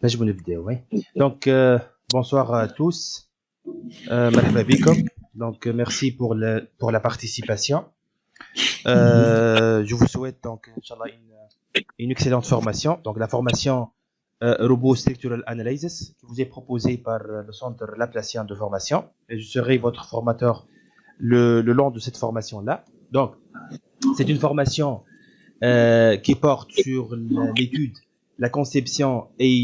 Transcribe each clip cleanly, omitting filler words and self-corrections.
نجم نبداو وي. Donc bonsoir à tous. مرحبا بكم. Donc merci pour la participation. Je vous souhaite donc inchallah une excellente formation. Donc la formation Robot Structural Analysis qui vous est proposée par le centre Laplacien de formation et je serai votre formateur le long de cette formation là. Donc c'est une formation qui porte sur l'étude, la conception et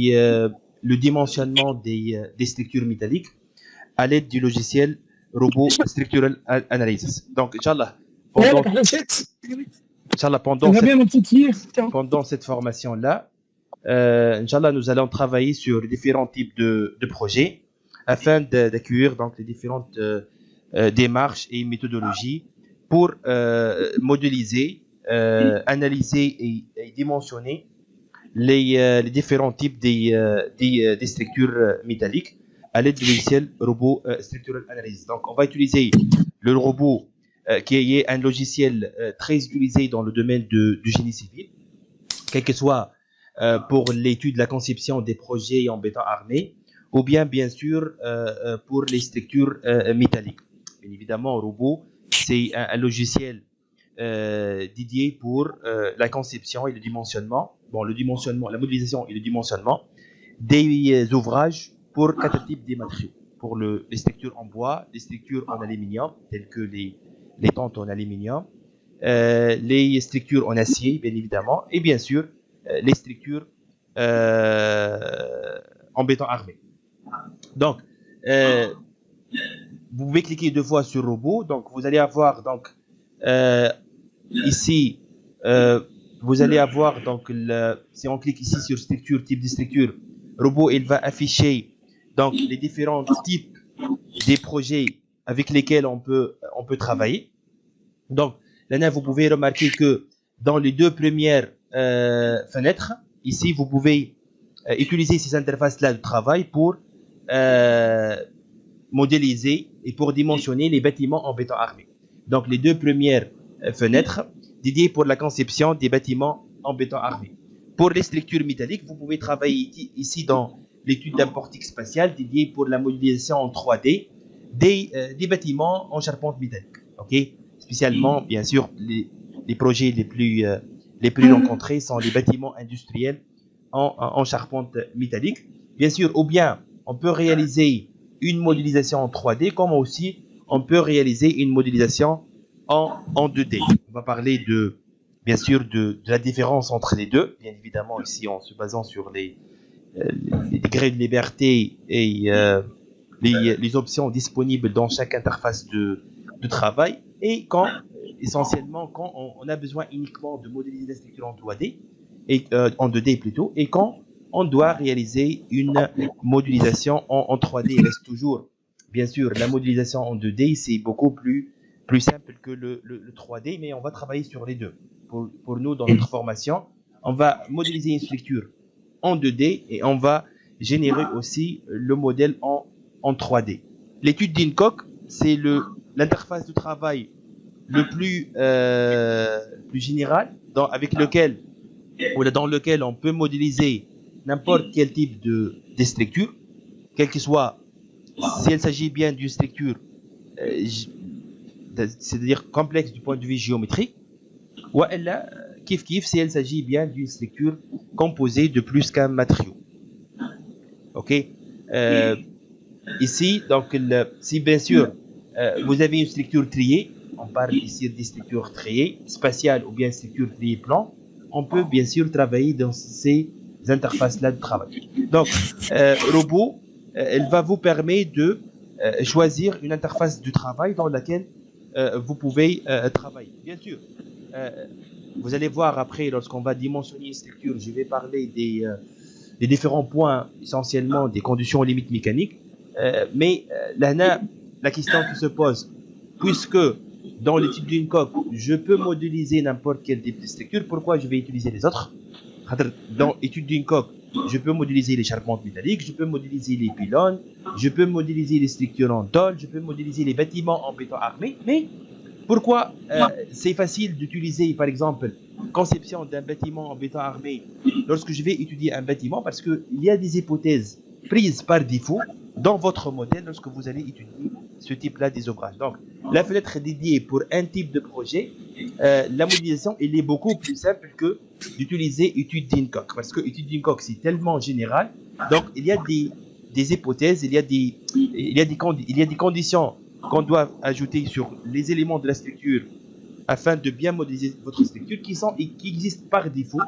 le dimensionnement des structures métalliques à l'aide du logiciel Robot Structural Analysis. Donc, Inch'Allah, pendant cette formation-là, Inch'Allah, nous allons travailler sur différents types de projets afin d'accueillir donc les différentes démarches et méthodologies pour modéliser, analyser et dimensionner les différents types des structures métalliques à l'aide du logiciel Robot Structural Analysis. Donc, on va utiliser le robot qui est un logiciel très utilisé dans le domaine du génie civil, quel que soit pour l'étude, la conception des projets en béton armé, ou bien sûr pour les structures métalliques. Bien évidemment, robot, c'est un logiciel dédié pour la conception et le dimensionnement, la modélisation et le dimensionnement des ouvrages pour quatre types de matériaux. Pour les structures en bois, les structures en aluminium, telles que les tentes en aluminium, les structures en acier, bien évidemment, et bien sûr, les structures en béton armé. Donc, vous pouvez cliquer deux fois sur robot. Donc, vous allez avoir donc ici, vous allez avoir donc si on clique ici sur structure, type de structure, robot, il va afficher donc les différents types des projets avec lesquels on peut travailler. Donc, là, vous pouvez remarquer que dans les deux premières fenêtres, ici, vous pouvez utiliser ces interfaces-là de travail pour modéliser et pour dimensionner les bâtiments en béton armé. Donc, les deux premières fenêtres dédiées pour la conception des bâtiments en béton armé. Pour les structures métalliques, vous pouvez travailler ici dans l'étude d'un portique spatial dédié pour la modélisation en 3D des bâtiments en charpente métallique. Okay? Spécialement, bien sûr, les projets les plus rencontrés sont les bâtiments industriels en charpente métallique. Bien sûr, ou bien on peut réaliser une modélisation en 3D, comme aussi on peut réaliser une modélisation en 2D. On va parler bien sûr de la différence entre les deux, bien évidemment ici en se basant sur les degrés de liberté et les options disponibles dans chaque interface de travail, et essentiellement quand on a besoin uniquement de modéliser la structure en 3D, et en 2D plutôt, et quand on doit réaliser une modélisation en 3D. Il reste toujours, bien sûr, la modélisation en 2D, c'est beaucoup plus simple que le 3D, mais on va travailler sur les deux. Pour nous, dans notre formation, on va modéliser une structure en 2D et on va générer aussi le modèle en 3D. L'étude d'une coque, c'est l'interface de travail le plus général dans lequel on peut modéliser n'importe quel type de structure, quelle que soit, si elle s'agit bien d'une structure, c'est-à-dire complexe du point de vue géométrique, ou elle kiff si elle s'agit bien d'une structure composée de plus qu'un matériau. Ok. Ici, donc, si bien sûr vous avez une structure triée, on parle ici des structures triées, spatiales ou bien structures triées plan, on peut bien sûr travailler dans ces interfaces-là de travail. Donc, robot, elle va vous permettre de choisir une interface de travail dans laquelle vous pouvez travailler. Bien sûr, vous allez voir après, lorsqu'on va dimensionner une structure, je vais parler des différents points, essentiellement des conditions limites mécaniques. Mais là, la question qui se pose, puisque dans l'étude d'une coque, je peux modéliser n'importe quel type de structure, pourquoi je vais utiliser les autres? Dans l'étude d'une coque, je peux modéliser les charpentes métalliques, je peux modéliser les pylônes, je peux modéliser les structures en tôle, je peux modéliser les bâtiments en béton armé, mais pourquoi c'est facile d'utiliser par exemple conception d'un bâtiment en béton armé lorsque je vais étudier un bâtiment, parce qu'il y a des hypothèses prises par défaut dans votre modèle lorsque vous allez étudier ce type-là des ouvrages. Donc, la fenêtre est dédiée pour un type de projet. La modélisation, elle est beaucoup plus simple que d'utiliser étude d'Hincock, parce que étude d'Hincock, c'est tellement général. Donc, il y a des hypothèses, il y a des conditions qu'on doit ajouter sur les éléments de la structure afin de bien modéliser votre structure qui existent par défaut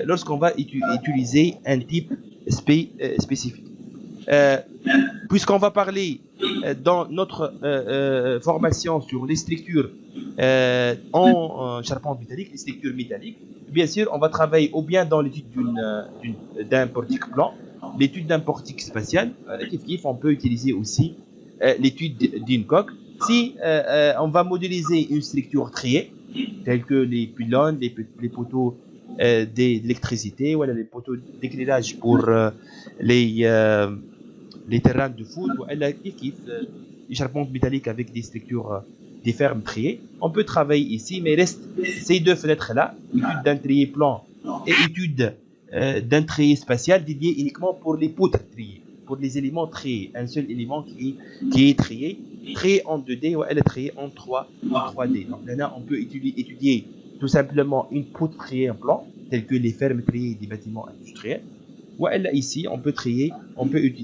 lorsqu'on va utiliser un type spécifique. Puisqu'on va parler dans notre formation sur les structures en charpente métallique, les structures métalliques, bien sûr, on va travailler ou bien dans l'étude d'un portique plan, l'étude d'un portique spatial, on peut utiliser aussi l'étude d'Hincock. Si on va modéliser une structure triée, telle que les pylônes, les poteaux d'électricité, voilà, les poteaux d'éclairage pour les terrains de foot, ou les charpentes métalliques avec des structures, des fermes triées, on peut travailler ici, mais reste ces deux fenêtres-là, étude d'un trié plan et étude d'un trié spatial dédié uniquement pour les poutres triées, pour les éléments triés, un seul élément qui est trié en 2D ou elle est triée en 3D. Donc là, on peut étudier tout simplement une poutre triée en plan, telle que les fermes triées des bâtiments industriels. Ou elle ici, on peut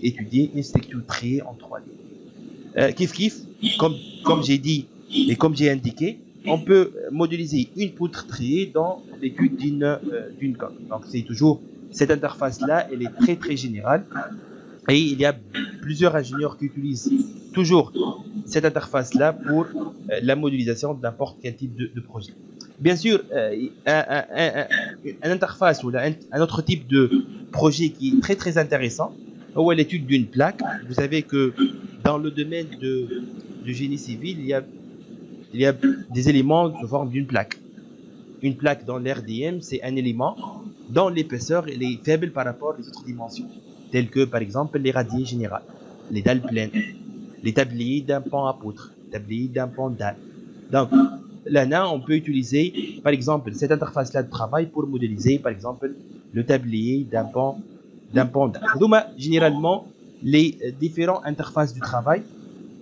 étudier une structure triée en 3D. Kiff, comme j'ai dit et comme j'ai indiqué, on peut modéliser une poutre triée dans l'étude d'une coque. Donc c'est toujours cette interface-là, elle est très très générale. Et il y a plusieurs ingénieurs qui utilisent toujours cette interface-là pour la modélisation de n'importe quel type de projet. Bien sûr, une interface ou un autre type de projet qui est très très intéressant, ou l'étude d'une plaque. Vous savez que dans le domaine du génie civil, il y a des éléments sous forme d'une plaque. Une plaque dans l'RDM, c'est un élément dont l'épaisseur est faible par rapport aux autres dimensions, telles que par exemple les radiers générales, les dalles pleines, les tabliers d'un pan à poutre, tabliers d'un pan dalle. Donc, là, on peut utiliser par exemple cette interface-là de travail pour modéliser par exemple le tablier d'un pan dalle. Donc, généralement, les différentes interfaces du travail,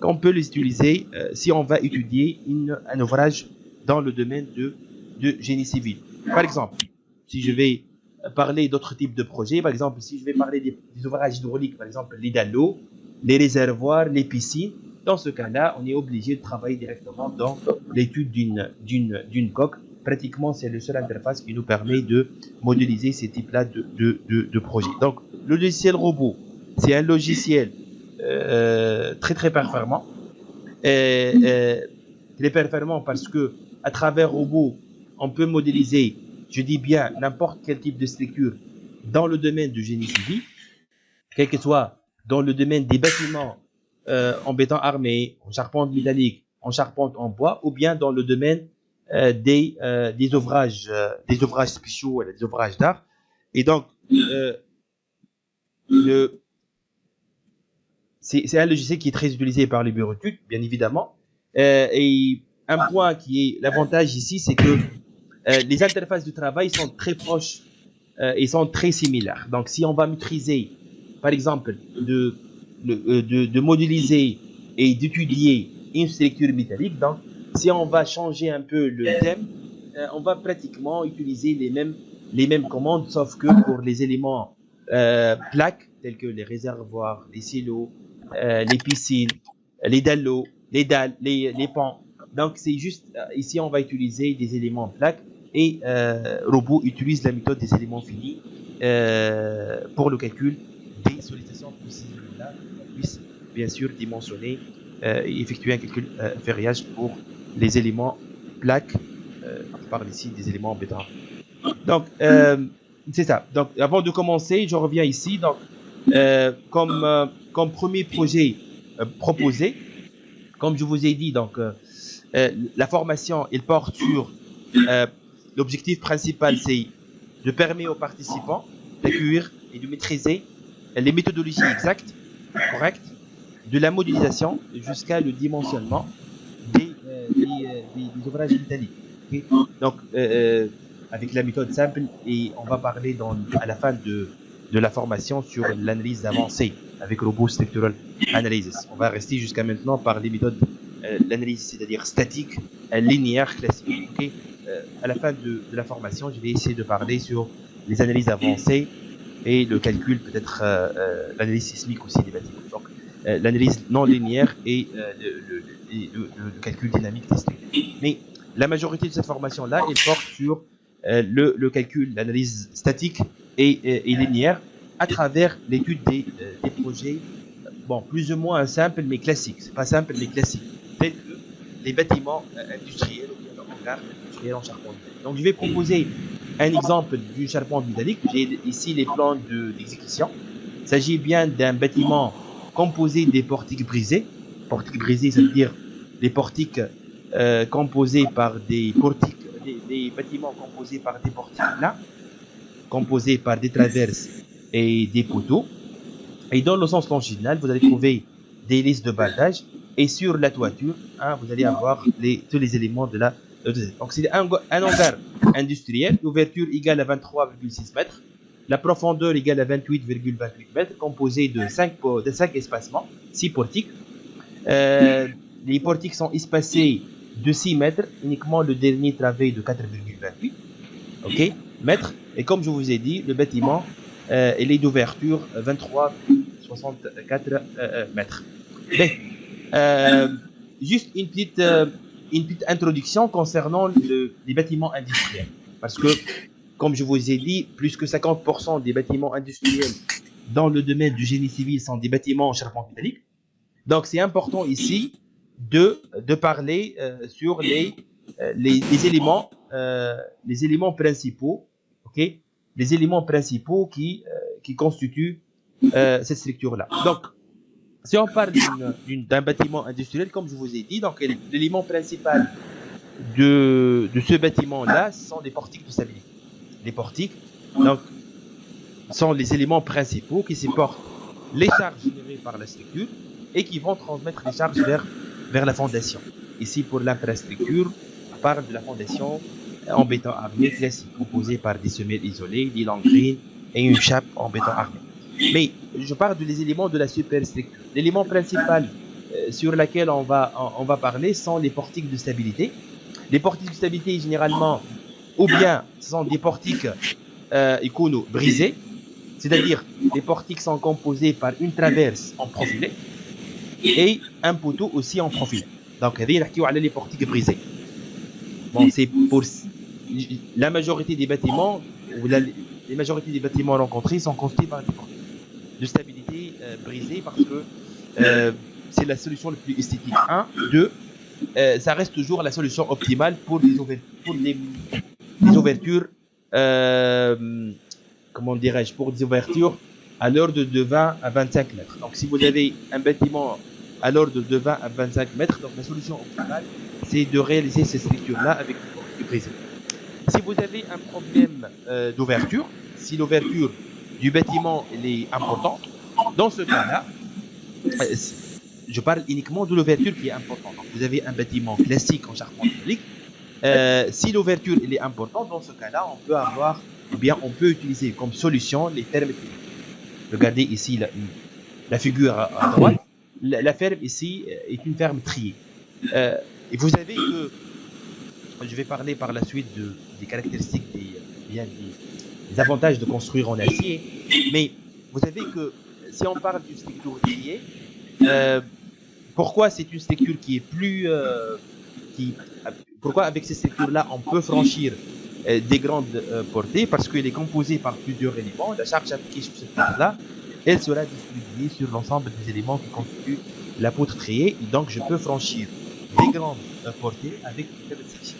on peut les utiliser si on va étudier un ouvrage dans le domaine de génie civil. Par exemple, si je vais parler d'autres types de projets, par exemple, si je vais parler des ouvrages hydrauliques, par exemple les dallos, les réservoirs, les piscines, dans ce cas-là, on est obligé de travailler directement dans l'étude d'une coque. Pratiquement, c'est la seule interface qui nous permet de modéliser ces types-là de projets. Donc, le logiciel robot, c'est un logiciel très très performant. Très performant parce que à travers robot, on peut modéliser, je dis bien, n'importe quel type de structure dans le domaine du génie civil, quel que soit dans le domaine des bâtiments en béton armé, en charpente métallique, en charpente en bois, ou bien dans le domaine des ouvrages spéciaux, des ouvrages d'art. Et donc, c'est un logiciel qui est très utilisé par les bureaux d'études, bien évidemment. Et un point qui est l'avantage ici, c'est que les interfaces de travail sont très proches et sont très similaires. Donc, si on va maîtriser, par exemple, de modéliser et d'étudier une structure métallique, donc si on va changer un peu le thème, on va pratiquement utiliser les mêmes commandes, sauf que pour les éléments plaques, tels que les réservoirs, les silos, les piscines, les dallos, les dalles, les pans. Donc, c'est juste, ici, on va utiliser des éléments plaques et robot utilise la méthode des éléments finis pour le calcul des sollicitations possibles. Là, on puisse bien sûr dimensionner et effectuer un calcul ferriage pour les éléments plaques. On parle ici des éléments en béton. Donc, c'est ça. Donc, avant de commencer, je reviens ici. Donc, comme premier projet proposé, comme je vous ai dit, donc la formation, elle porte sur l'objectif principal, c'est de permettre aux participants d'acquérir et de maîtriser les méthodologies exactes, correctes, de la modélisation jusqu'à le dimensionnement des ouvrages métalliques. Okay? Donc, avec la méthode simple et on va parler à la fin de la formation sur l'analyse avancée avec Robot Structural Analysis. On va rester jusqu'à maintenant par les méthodes, l'analyse, c'est-à-dire statique, linéaire, classique. Okay. À la fin de la formation, je vais essayer de parler sur les analyses avancées et le calcul, peut-être l'analyse sismique aussi des bâtiments. Donc, l'analyse non linéaire et le calcul dynamique des structures. Mais la majorité de cette formation-là, elle porte sur le calcul, l'analyse statique et linéaire à travers l'étude des projets, bon, plus ou moins simples mais classiques. C'est pas simple mais classique, tels que les bâtiments industriels ou bien le hangar industriel en charpente. Donc, je vais proposer un exemple d'une charpente métallique. J'ai ici les plans d'exécution. Il s'agit bien d'un bâtiment composé des portiques brisés. Portiques brisés, c'est-à-dire des portiques composés par des portiques, des bâtiments composés par des portiques plats, composés par des traverses et des poteaux. Et dans le sens longitudinal, vous allez trouver des listes de bandage. Et sur la toiture, hein, vous allez avoir tous les éléments de la. Donc, c'est un hangar industriel, l'ouverture égale à 23,6 mètres, la profondeur égale à 28,28 mètres, composé de 5 espacements, 6 portiques. Les portiques sont espacés de 6 mètres, uniquement le dernier travée de 4,28 okay, mètres. Et comme je vous ai dit, le bâtiment il est d'ouverture 23,64 mètres. Mais, juste une petite introduction concernant les bâtiments industriels. Parce que, comme je vous ai dit, plus que 50% des bâtiments industriels dans le domaine du génie civil sont des bâtiments en charpente métallique. Donc, c'est important ici de parler sur les éléments principaux, okay, les éléments principaux qui constituent cette structure-là. Donc, si on parle d'un bâtiment industriel, comme je vous ai dit, donc l'élément principal de ce bâtiment-là sont les portiques de stabilité. Les portiques, donc, sont les éléments principaux qui supportent les charges générées par la structure et qui vont transmettre les charges vers la fondation. Ici, pour l'infrastructure, on parle de la fondation en béton armé classique, composée par des semelles isolées, des langrines et une chape en béton armé. Mais je parle des éléments de la superstructure. L'élément principal sur lequel on va parler sont les portiques de stabilité. Les portiques de stabilité, généralement, ou bien ce sont des portiques icono brisés, c'est-à-dire les portiques sont composés par une traverse en profilé et un poteau aussi en profilé. Donc, les portiques brisés. Bon, c'est pour la majorité des bâtiments, ou les majorités des bâtiments rencontrés sont construits par des portiques de stabilité brisée parce que c'est la solution la plus esthétique. 1, 2, ça reste toujours la solution optimale pour les ouvertures, comment dirais-je, pour des ouvertures à l'ordre de 20 à 25 mètres. Donc, si vous avez un bâtiment à l'ordre de 20 à 25 mètres, donc la solution optimale, c'est de réaliser ces structures-là avec des portiques brisées. Si vous avez un problème d'ouverture, si l'ouverture du bâtiment est importante, dans ce cas-là, je parle uniquement de l'ouverture qui est importante. Donc, vous avez un bâtiment classique en charpente métallique. Si l'ouverture est importante, dans ce cas-là, on peut utiliser comme solution les fermes triées. Regardez ici la figure à droite. La ferme ici est une ferme triée. Et vous savez que je vais parler par la suite des caractéristiques des avantages de construire en acier. Mais vous savez que si on parle d'une structure triée, pourquoi c'est une structure qui est plus pourquoi avec ces structures-là on peut franchir des grandes portées? Parce qu'elle est composée par plusieurs éléments. La charge appliquée sur cette poutre-là, elle sera distribuée sur l'ensemble des éléments qui constituent la poutre triée. Et donc, je peux franchir des grandes portées avec une faible section.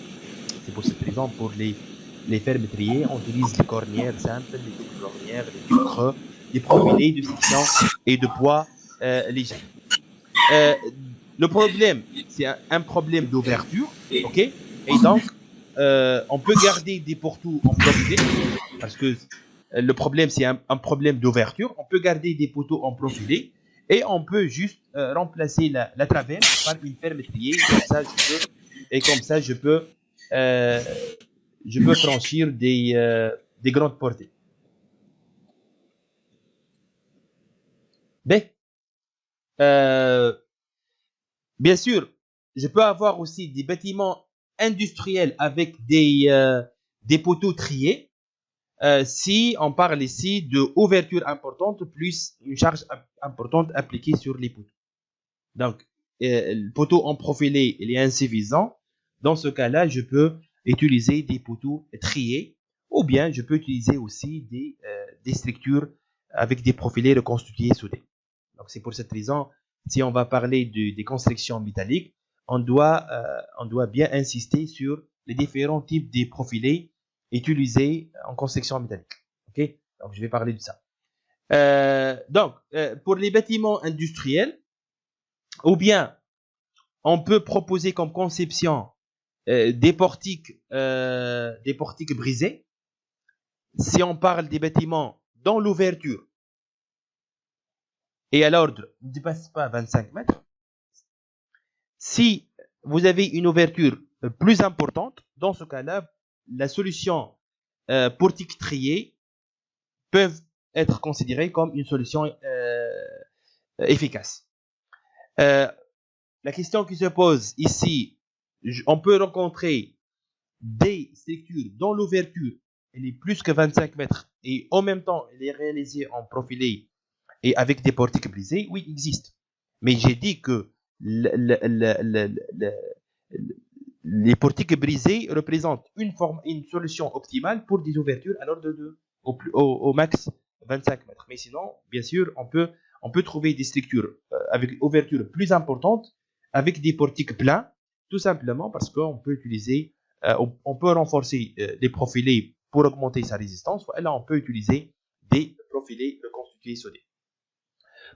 C'est pour cette raison, pour les fermes triées, on utilise les cornières simples, les doubles cornières, les tubes creux, les profilés de section et de poids légers. Le problème, c'est un problème d'ouverture, ok? Et donc, on peut garder des poteaux en profilé, parce que le problème, c'est un problème d'ouverture. On peut garder des poteaux en profilé, et on peut juste remplacer la traverse par une ferme triée. Comme ça, je peux je peux franchir des grandes portées. B. Bien sûr, je peux avoir aussi des bâtiments industriels avec des poteaux triés. Si on parle ici de ouverture importante plus une charge importante appliquée sur les poteaux. Donc, le poteau en profilé il est insuffisant. Dans ce cas-là, je peux utiliser des poteaux triés ou bien je peux utiliser aussi des structures avec des profilés reconstitués soudés. Donc, c'est pour cette raison, si on va parler des constructions métalliques, on doit bien insister sur les différents types de profilés utilisés en construction métallique. Ok, donc je vais parler de ça. Donc, pour les bâtiments industriels, ou bien on peut proposer comme conception des portiques brisés. Si on parle des bâtiments dans l'ouverture et à l'ordre ne dépasse pas 25 mètres, si vous avez une ouverture plus importante, dans ce cas-là, la solution portique triée peuvent être considérées comme une solution efficace. La question qui se pose ici, on peut rencontrer des structures dont l'ouverture elle est plus que 25 mètres et en même temps elle est réalisée en profilé et avec des portiques brisés. Oui, il existe. Mais j'ai dit que les portiques brisés représentent une solution optimale pour des ouvertures à l'ordre de au max 25 mètres. Mais sinon, bien sûr, on peut trouver des structures avec une ouverture plus importante avec des portiques pleins, tout simplement parce qu'on peut utiliser, on peut renforcer les profilés pour augmenter sa résistance. Et là, on peut utiliser des profilés reconstitués soudés.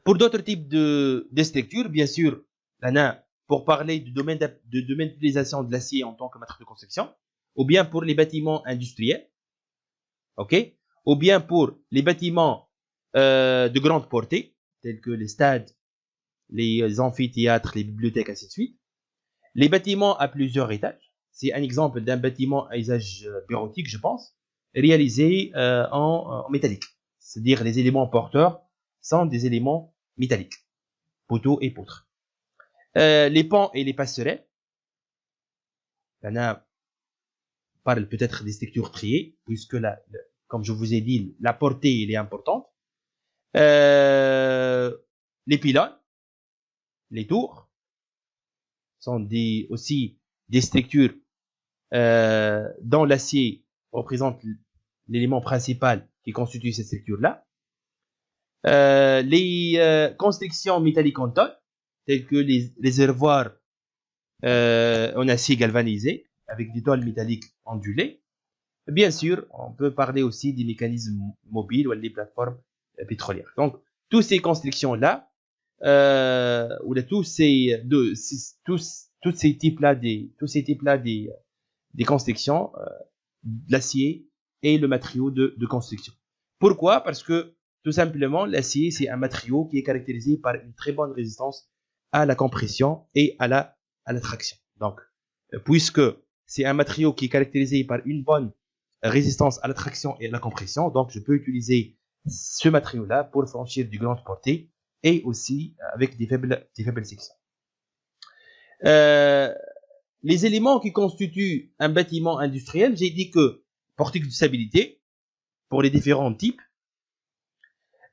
Pour d'autres types de structures, bien sûr, pour parler du domaine d'utilisation de l'acier en tant que matériau de construction, ou bien pour les bâtiments industriels, ok, ou bien pour les bâtiments de grande portée, tels que les stades, les amphithéâtres, les bibliothèques, ainsi de suite. Les bâtiments à plusieurs étages, c'est un exemple d'un bâtiment à usage bureautique, je pense, réalisé en métallique. C'est-à-dire les éléments porteurs sont des éléments métalliques, poteaux et poutres. Les pans et les passerelles, on parle peut-être des structures triées, puisque comme je vous ai dit, la portée elle est importante. Les pylônes, les tours, sont aussi des structures dont l'acier représente l'élément principal qui constitue cette structure-là. Les constructions métalliques en tôle, telles que les réservoirs en acier galvanisé avec des tôles métalliques ondulées. Bien sûr, on peut parler aussi des mécanismes mobiles ou des plateformes pétrolières. Donc, toutes ces constructions-là, ou tous ces types-là des constructions, l'acier est le matériau de construction. Pourquoi? Parce que tout simplement, l'acier, c'est un matériau qui est caractérisé par une très bonne résistance à la compression et à la traction. Donc, puisque c'est un matériau qui est caractérisé par une bonne résistance à la traction et à la compression, donc je peux utiliser ce matériau-là pour franchir du grande portée et aussi avec des faibles sections. Les éléments qui constituent un bâtiment industriel, j'ai dit que portique de stabilité pour les différents types.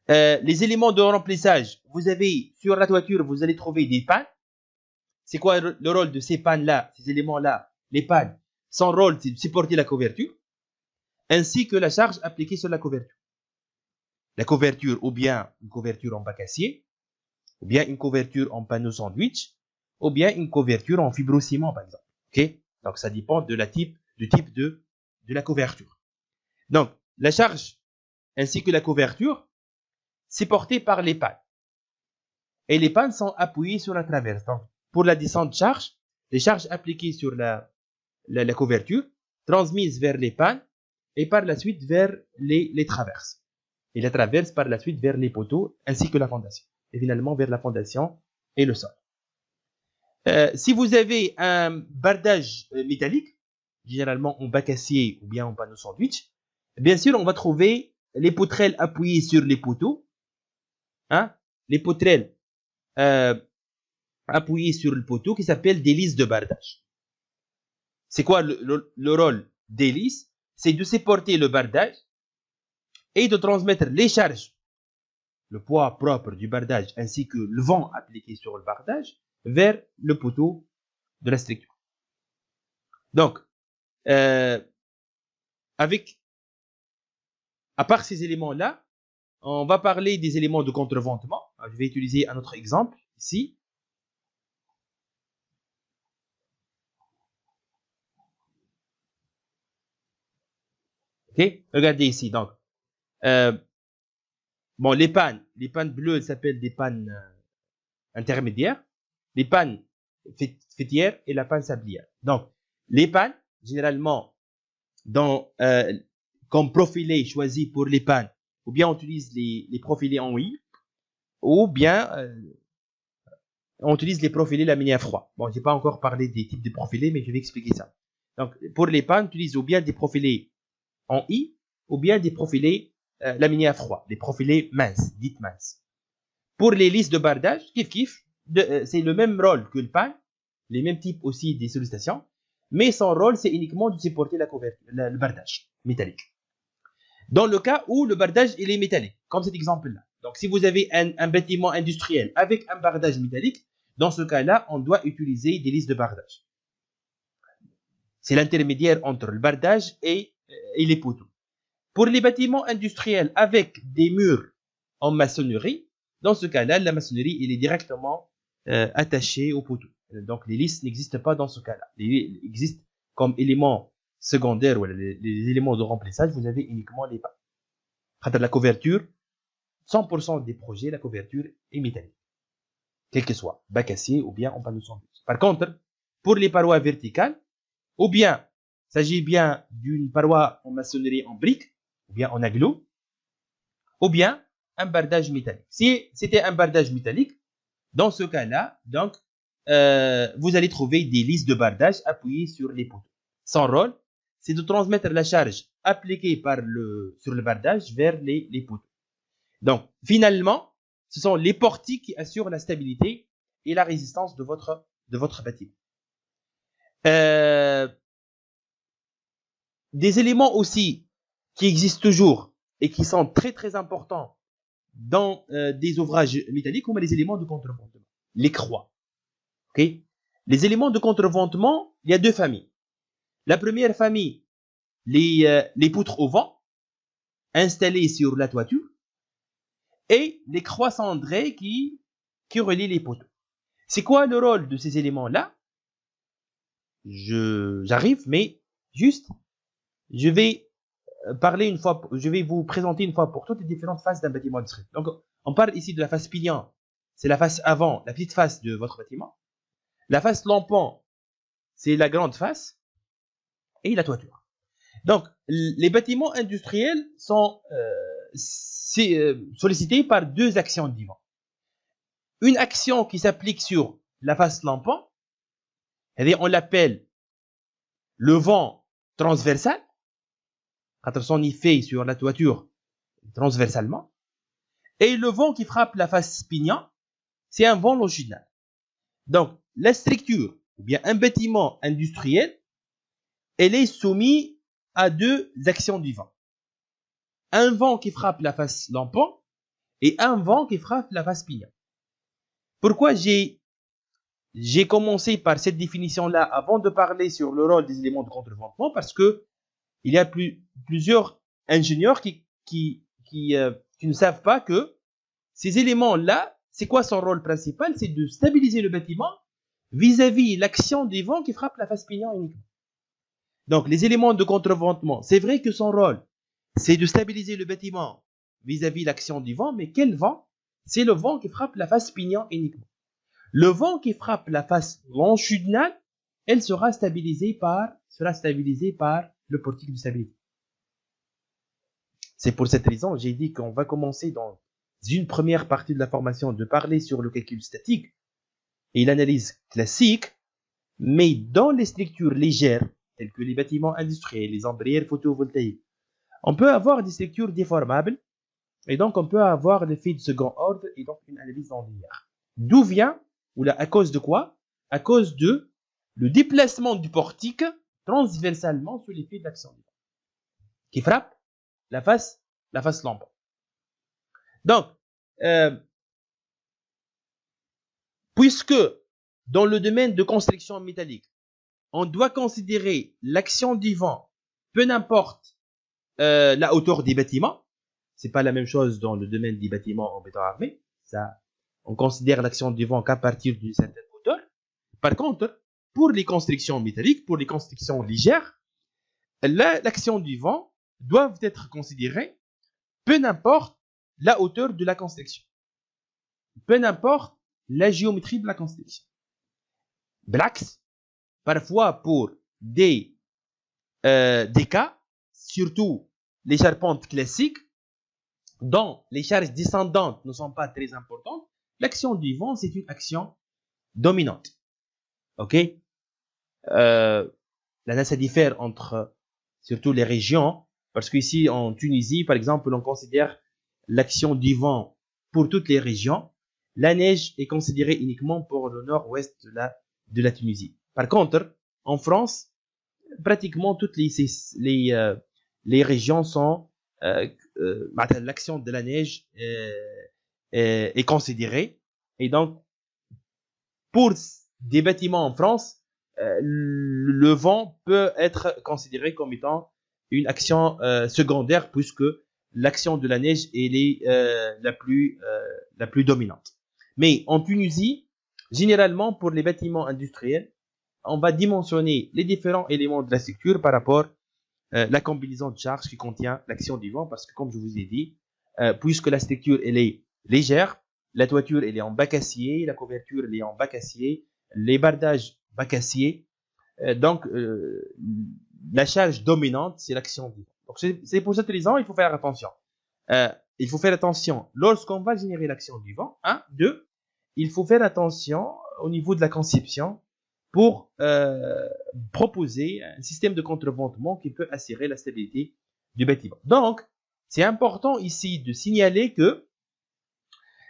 Les éléments de remplissage, vous avez sur la toiture, vous allez trouver des pannes. C'est quoi le rôle de ces pannes-là, ces éléments-là? Les pannes, son rôle, c'est de supporter la couverture, ainsi que la charge appliquée sur la couverture. La couverture, ou bien une couverture en bac acier, ou bien une couverture en panneau sandwich, ou bien une couverture en fibrociment, par exemple. Okay? Donc, ça dépend du type de la couverture. Donc, la charge ainsi que la couverture, c'est porté par les pannes. Et les pannes sont appuyées sur la traverse. Donc, pour la descente de charge, les charges appliquées sur la couverture, transmises vers les pannes, et par la suite vers les traverses. Et la traverse par la suite vers les poteaux, ainsi que la fondation. Et finalement vers la fondation et le sol. Si vous avez un bardage métallique, généralement en bac acier ou bien en panneau sandwich, bien sûr, on va trouver les poutrelles appuyées sur les poteaux, hein, les poutrelles appuyées sur le poteau qui s'appellent des lisses de bardage. C'est quoi le rôle des lisses? C'est de supporter le bardage et de transmettre les charges, le poids propre du bardage ainsi que le vent appliqué sur le bardage vers le poteau de la structure. Donc, à part ces éléments-là, on va parler des éléments de contreventement. Je vais utiliser un autre exemple ici. Ok, regardez ici. Donc, bon, les pannes bleues, elles s'appellent des pannes intermédiaires. Les pannes fêtières et la panne sablière. Donc, les pannes, généralement, comme profilé choisi pour les pannes, ou bien on utilise les profilés en I, ou bien on utilise les profilés laminés à froid. Bon, je n'ai pas encore parlé des types de profilés, mais je vais expliquer ça. Donc, pour les pannes, on utilise ou bien des profilés en I, ou bien des profilés laminés à froid, des profilés minces, dites minces. Pour les listes de bardage, c'est le même rôle que le pan, les mêmes types aussi des sollicitations, mais son rôle, c'est uniquement de supporter le bardage métallique. Dans le cas où le bardage il est métallique, comme cet exemple-là. Donc, si vous avez un bâtiment industriel avec un bardage métallique, dans ce cas-là, on doit utiliser des listes de bardage. C'est l'intermédiaire entre le bardage et les poteaux. Pour les bâtiments industriels avec des murs en maçonnerie, dans ce cas-là, la maçonnerie il est directement attachée au poteau. Donc, les listes n'existent pas dans ce cas-là. Ils existent comme éléments secondaires ou les éléments de remplissage, vous avez uniquement les pannes. La couverture, 100% des projets, la couverture est métallique. Quel que soit, bac acier ou bien en panneau sandwich. Par contre, pour les parois verticales, ou bien, il s'agit bien d'une paroi en maçonnerie en briques, ou bien en aglo, ou bien un bardage métallique. Si c'était un bardage métallique, dans ce cas-là, donc, vous allez trouver des listes de bardage appuyées sur les poteaux. Son rôle, c'est de transmettre la charge appliquée sur le bardage vers les poteaux. Donc, finalement, ce sont les portiques qui assurent la stabilité et la résistance de votre bâtiment. Des éléments aussi qui existent toujours et qui sont très très importants dans des ouvrages métalliques, comme les éléments de contreventement, les croix. Okay? Les éléments de contreventement, il y a deux familles. La première famille, les poutres au vent, installées sur la toiture, et les croix cendrées qui relient les poteaux. C'est quoi le rôle de ces éléments-là? J'arrive, mais juste, je vais vous présenter une fois pour toutes les différentes faces d'un bâtiment industriel. Donc, on parle ici de la face pignon, c'est la face avant, la petite face de votre bâtiment. La face lampant, c'est la grande face, et la toiture. Donc, les bâtiments industriels sont sollicités par deux actions du vent. Une action qui s'applique sur la face lampant, on l'appelle le vent transversal, quand son effet sur la toiture transversalement, et le vent qui frappe la face pignon, c'est un vent longitudinal. Donc, la structure, ou bien un bâtiment industriel, elle est soumise à deux actions du vent. Un vent qui frappe la face lampant et un vent qui frappe la face pignon. Pourquoi j'ai commencé par cette définition-là avant de parler sur le rôle des éléments de contreventement? Parce que il y a plusieurs ingénieurs qui ne savent pas que ces éléments-là, c'est quoi son rôle principal? C'est de stabiliser le bâtiment vis-à-vis l'action des vents qui frappent la face pignon uniquement. Donc, les éléments de contreventement, c'est vrai que son rôle, c'est de stabiliser le bâtiment vis-à-vis l'action du vent, mais quel vent? C'est le vent qui frappe la face pignon uniquement. Le vent qui frappe la face longitudinale, elle sera stabilisée par le portique de stabilité. C'est pour cette raison, j'ai dit qu'on va commencer dans une première partie de la formation de parler sur le calcul statique et l'analyse classique, mais dans les structures légères tels que les bâtiments industriels, les ombrières photovoltaïques. On peut avoir des structures déformables, et donc on peut avoir l'effet de second ordre, et donc une analyse en linéaire. D'où vient, ou là, à cause de quoi? À cause de le déplacement du portique transversalement sous l'effet de l'action du vent, qui frappe la face lambant. Donc, puisque dans le domaine de construction métallique, on doit considérer l'action du vent, peu importe la hauteur des bâtiments. C'est pas la même chose dans le domaine des bâtiments en béton armé. Ça, on considère l'action du vent qu'à partir d'une certaine hauteur. Par contre, pour les constructions métalliques, pour les constructions légères, l'action du vent doit être considérée peu importe la hauteur de la construction, peu importe la géométrie de la construction. Blax, parfois pour des cas, surtout les charpentes classiques, dont les charges descendantes ne sont pas très importantes, l'action du vent, c'est une action dominante. Ok? Là, ça diffère entre surtout les régions, parce qu'ici en Tunisie, par exemple, on considère l'action du vent pour toutes les régions. La neige est considérée uniquement pour le nord-ouest de la Tunisie. Par contre, en France, pratiquement toutes les régions sont l'action de la neige est considérée, et donc pour des bâtiments en France, le vent peut être considéré comme étant une action secondaire, puisque l'action de la neige est la plus dominante. Mais en Tunisie, généralement pour les bâtiments industriels, on va dimensionner les différents éléments de la structure par rapport à la combinaison de charges qui contient l'action du vent, parce que comme je vous ai dit, puisque la structure elle est légère, la toiture elle est en bac acier, la couverture elle est en bac acier, les bardages bac acier, donc la charge dominante c'est l'action du vent. Donc c'est pour cette raison il faut faire attention. Il faut faire attention lorsqu'on va générer l'action du vent. 1, 2, il faut faire attention au niveau de la conception pour proposer un système de contreventement qui peut assurer la stabilité du bâtiment. Donc, c'est important ici de signaler que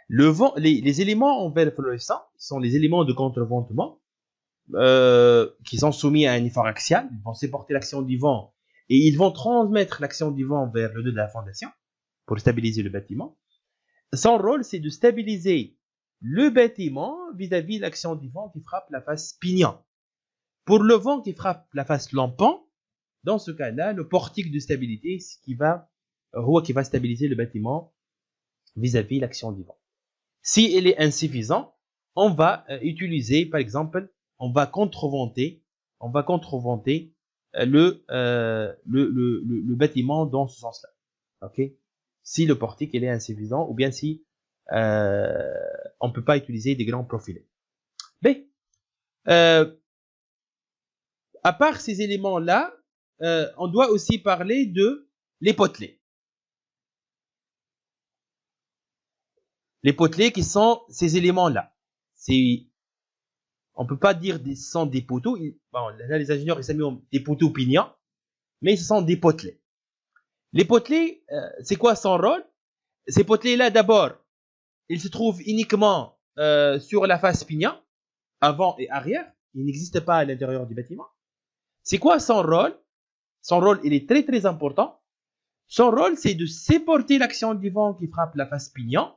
le vent, les éléments en verre fluorescent sont les éléments de contreventement qui sont soumis à un effort axial. Ils vont supporter l'action du vent et ils vont transmettre l'action du vent vers le dos de la fondation pour stabiliser le bâtiment. Son rôle, c'est de stabiliser le bâtiment vis-à-vis de l'action du vent qui frappe la face pignon. Pour le vent qui frappe la face lampant, dans ce cas-là, le portique de stabilité, c'est qui va stabiliser le bâtiment vis-à-vis de l'action du vent. Si elle est insuffisante, on va utiliser, par exemple, on va contreventer le bâtiment dans ce sens-là. Ok? Si le portique il est insuffisant, ou bien si on ne peut pas utiliser des grands profilés. Mais à part ces éléments-là, on doit aussi parler de les potelets. Les potelets qui sont ces éléments-là. On ne peut pas dire ce sont des poteaux. Bon, là, les ingénieurs, ils ont mis des poteaux pignons, mais ce sont des potelets. Les potelets, c'est quoi son rôle? Ces potelets-là, d'abord, ils se trouvent uniquement sur la face pignon, avant et arrière. Ils n'existent pas à l'intérieur du bâtiment. C'est quoi son rôle? Son rôle, il est très très important. Son rôle, c'est de supporter l'action du vent qui frappe la face pignon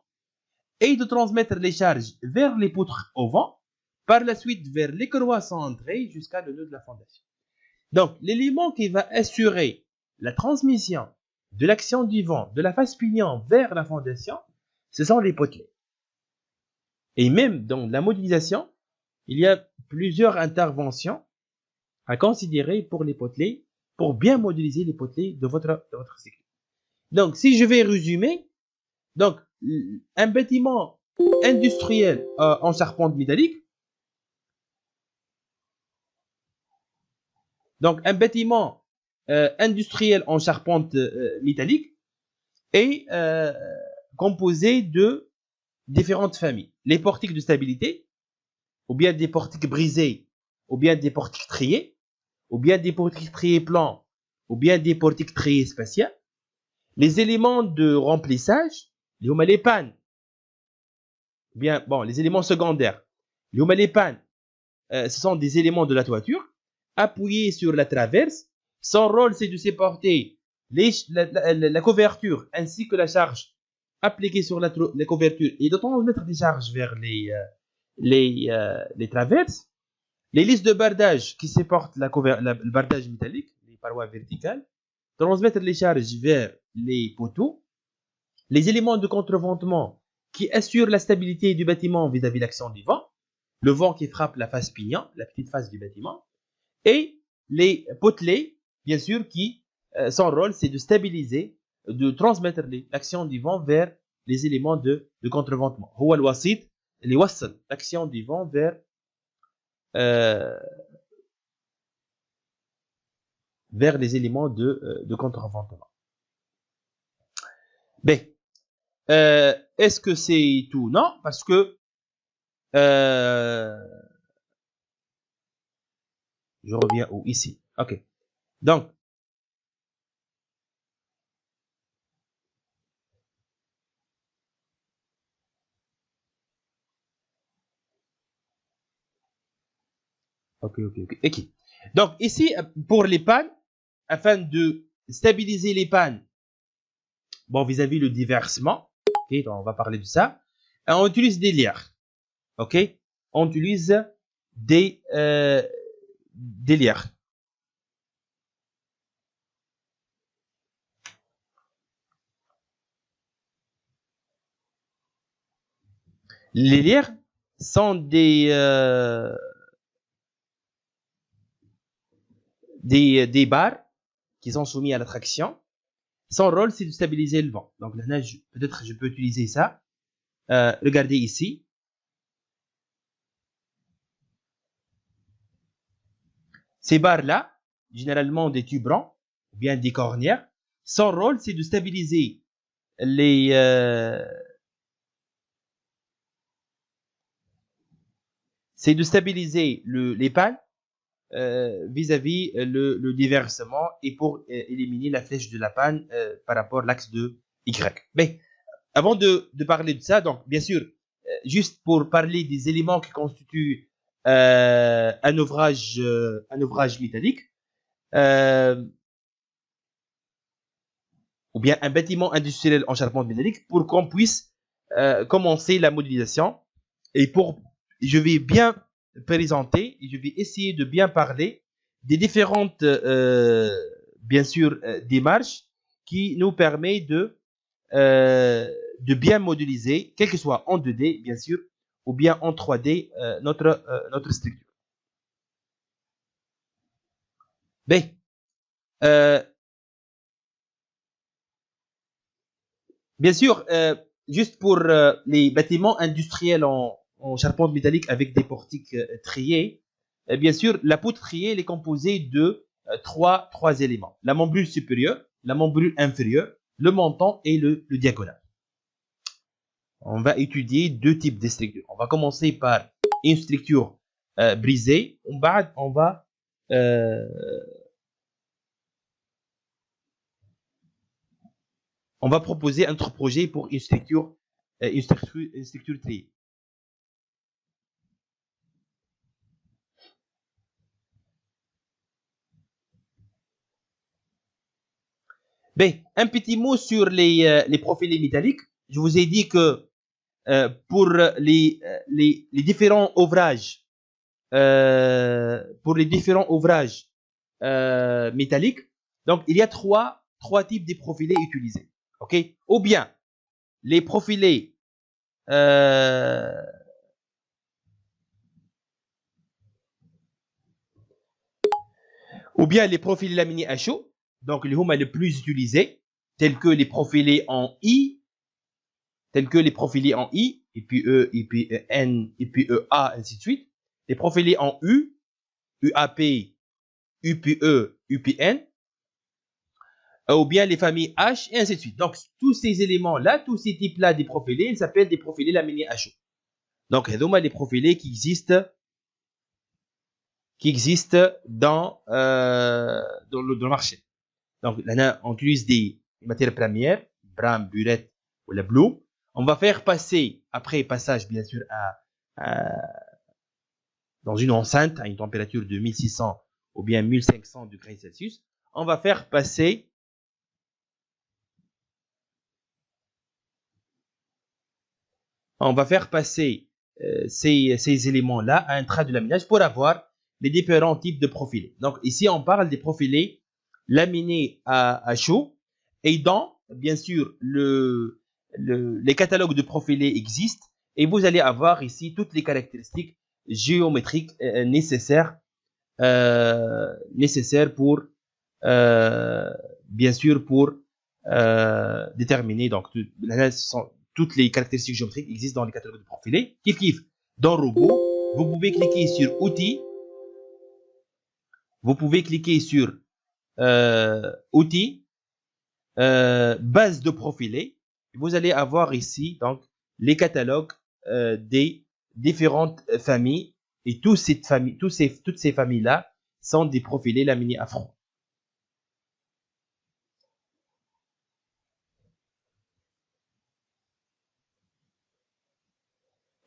et de transmettre les charges vers les poutres au vent, par la suite vers les croix centrées jusqu'à le nœud de la fondation. Donc, l'élément qui va assurer la transmission de l'action du vent de la face pignon vers la fondation, ce sont les potelets. Et même dans la modélisation, il y a plusieurs interventions à considérer pour les potelets, pour bien modéliser les potelets de votre cycle. Donc, si je vais résumer, donc, un bâtiment industriel en charpente métallique, donc un bâtiment industriel en charpente métallique est composé de différentes familles. Les portiques de stabilité, ou bien des portiques brisés, ou bien des portiques triés, ou bien des portiques triés plans, ou bien des portiques triés spatiaux, les éléments de remplissage, les pannes, bien, bon, les éléments secondaires, les pannes, ce sont des éléments de la toiture appuyés sur la traverse. Son rôle, c'est de supporter la couverture ainsi que la charge appliquée sur la couverture et de transmettre des charges vers les traverses. Les listes de bardage qui supportent le bardage métallique, les parois verticales, transmettre les charges vers les poteaux. Les éléments de contreventement qui assurent la stabilité du bâtiment vis-à-vis de l'action du vent, le vent qui frappe la face pignon, la petite face du bâtiment, et les potelets, bien sûr, qui, son rôle, c'est de stabiliser, de transmettre l'action du vent vers les éléments de contreventement. هو الوسيط اللي يوصل l'action du vent vers les éléments de contreventement. Ben, est-ce que c'est tout? Non, parce que je reviens où? Ici. Ok. Donc, ok. Donc, ici, pour les pannes, afin de stabiliser les pannes, bon, vis-à-vis le diversement, ok, donc on va parler de ça, on utilise des lières, ok, on utilise des lières. Les lières sont des barres qui sont soumis à la traction. Son rôle, c'est de stabiliser le vent. Donc là, peut-être je peux utiliser ça. Regardez ici. Ces barres-là, généralement des tubes ronds, ou bien des cornières, son rôle, c'est de stabiliser les pannes vis-à-vis le déversement et pour éliminer la flèche de la panne par rapport à l'axe de Y. Mais avant de parler de ça, donc bien sûr, juste pour parler des éléments qui constituent un ouvrage métallique, ou bien un bâtiment industriel en charpente métallique, pour qu'on puisse commencer la modélisation. Et je vais bien présenter et je vais essayer de bien parler des différentes, bien sûr, démarches qui nous permettent de bien modéliser, quel que soit en 2D, bien sûr, ou bien en 3D, notre structure. Ben, bien sûr, juste pour les bâtiments industriels en charpente métallique avec des portiques triés, bien sûr, la poutre triée elle est composée de trois éléments. La membrure supérieure, la membrure inférieure, le montant et le diagonal. On va étudier deux types de structures. On va commencer par une structure brisée. On va proposer un autre projet pour une structure triée. Ben, un petit mot sur les profilés métalliques. Je vous ai dit que pour les différents ouvrages, métalliques, donc il y a trois types de profilés utilisés. Ok, ou bien les profilés laminés à chaud, donc les hum les plus utilisés, tels que les profilés en I, et puis E, et puis N, et puis EA, ainsi de suite. Les profilés en U, UAP, UPE, UPN, ou bien les familles H, et ainsi de suite. Donc, tous ces éléments-là, tous ces types-là des profilés, ils s'appellent des profilés laminés à chaud. Donc, il y a les profilés qui existent qui existent dans le marché. Donc, là, on utilise des matières premières, bram, burette ou la blue. On va faire passer, après passage bien sûr dans une enceinte à une température de 1600 ou bien 1500 degrés Celsius, on va faire passer ces éléments-là à un trait de laminage pour avoir les différents types de profilés. Donc ici, on parle des profilés laminés à chaud et bien sûr, les catalogues de profilés existent et vous allez avoir ici toutes les caractéristiques géométriques nécessaires pour bien sûr pour déterminer donc toutes les caractéristiques géométriques existent dans les catalogues de profilés. Kif dans robot, vous pouvez cliquer sur outils, outils, base de profilés. Vous allez avoir ici donc les catalogues des différentes familles et toutes ces familles là sont des profilés laminés à froid.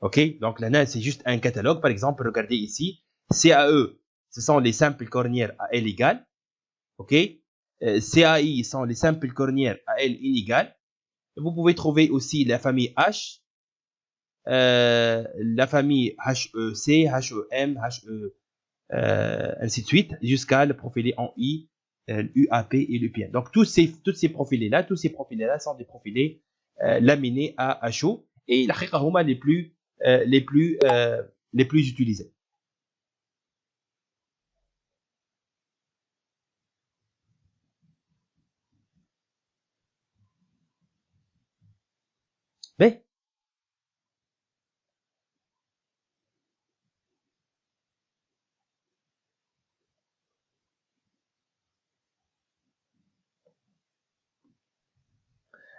Ok, donc là, c'est juste un catalogue. Par exemple, regardez ici, CAE, ce sont les simples cornières à L égale. Ok, CAI sont les simples cornières à L inégale. Vous pouvez trouver aussi la famille H, la famille HEC, HEM, HE, ainsi de suite, jusqu'à le profilé en I, l'UAP et l'UPN. Donc, tous ces profilés-là, sont des profilés laminés à chaud et la huma les plus utilisés. Mais,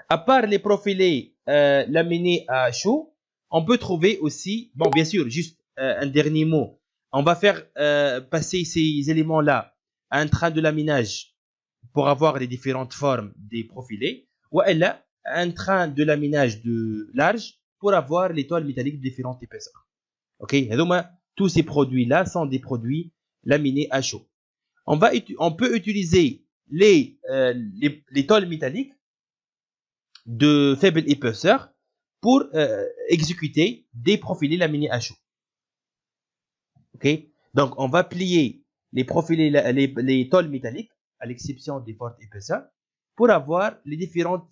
à part les profilés laminés à chaud, on peut trouver aussi, bon, bien sûr, juste un dernier mot, on va faire passer ces éléments-là à un train de laminage pour avoir les différentes formes des profilés, ou elle a un train de laminage de large pour avoir les toiles métalliques de différentes épaisseurs. Ok, tous ces produits-là sont des produits laminés à chaud. On peut utiliser les tôles métalliques de faible épaisseur pour exécuter des profilés laminés à chaud. Ok, donc on va plier les profilés, les tôles métalliques à l'exception des fortes épaisseurs pour avoir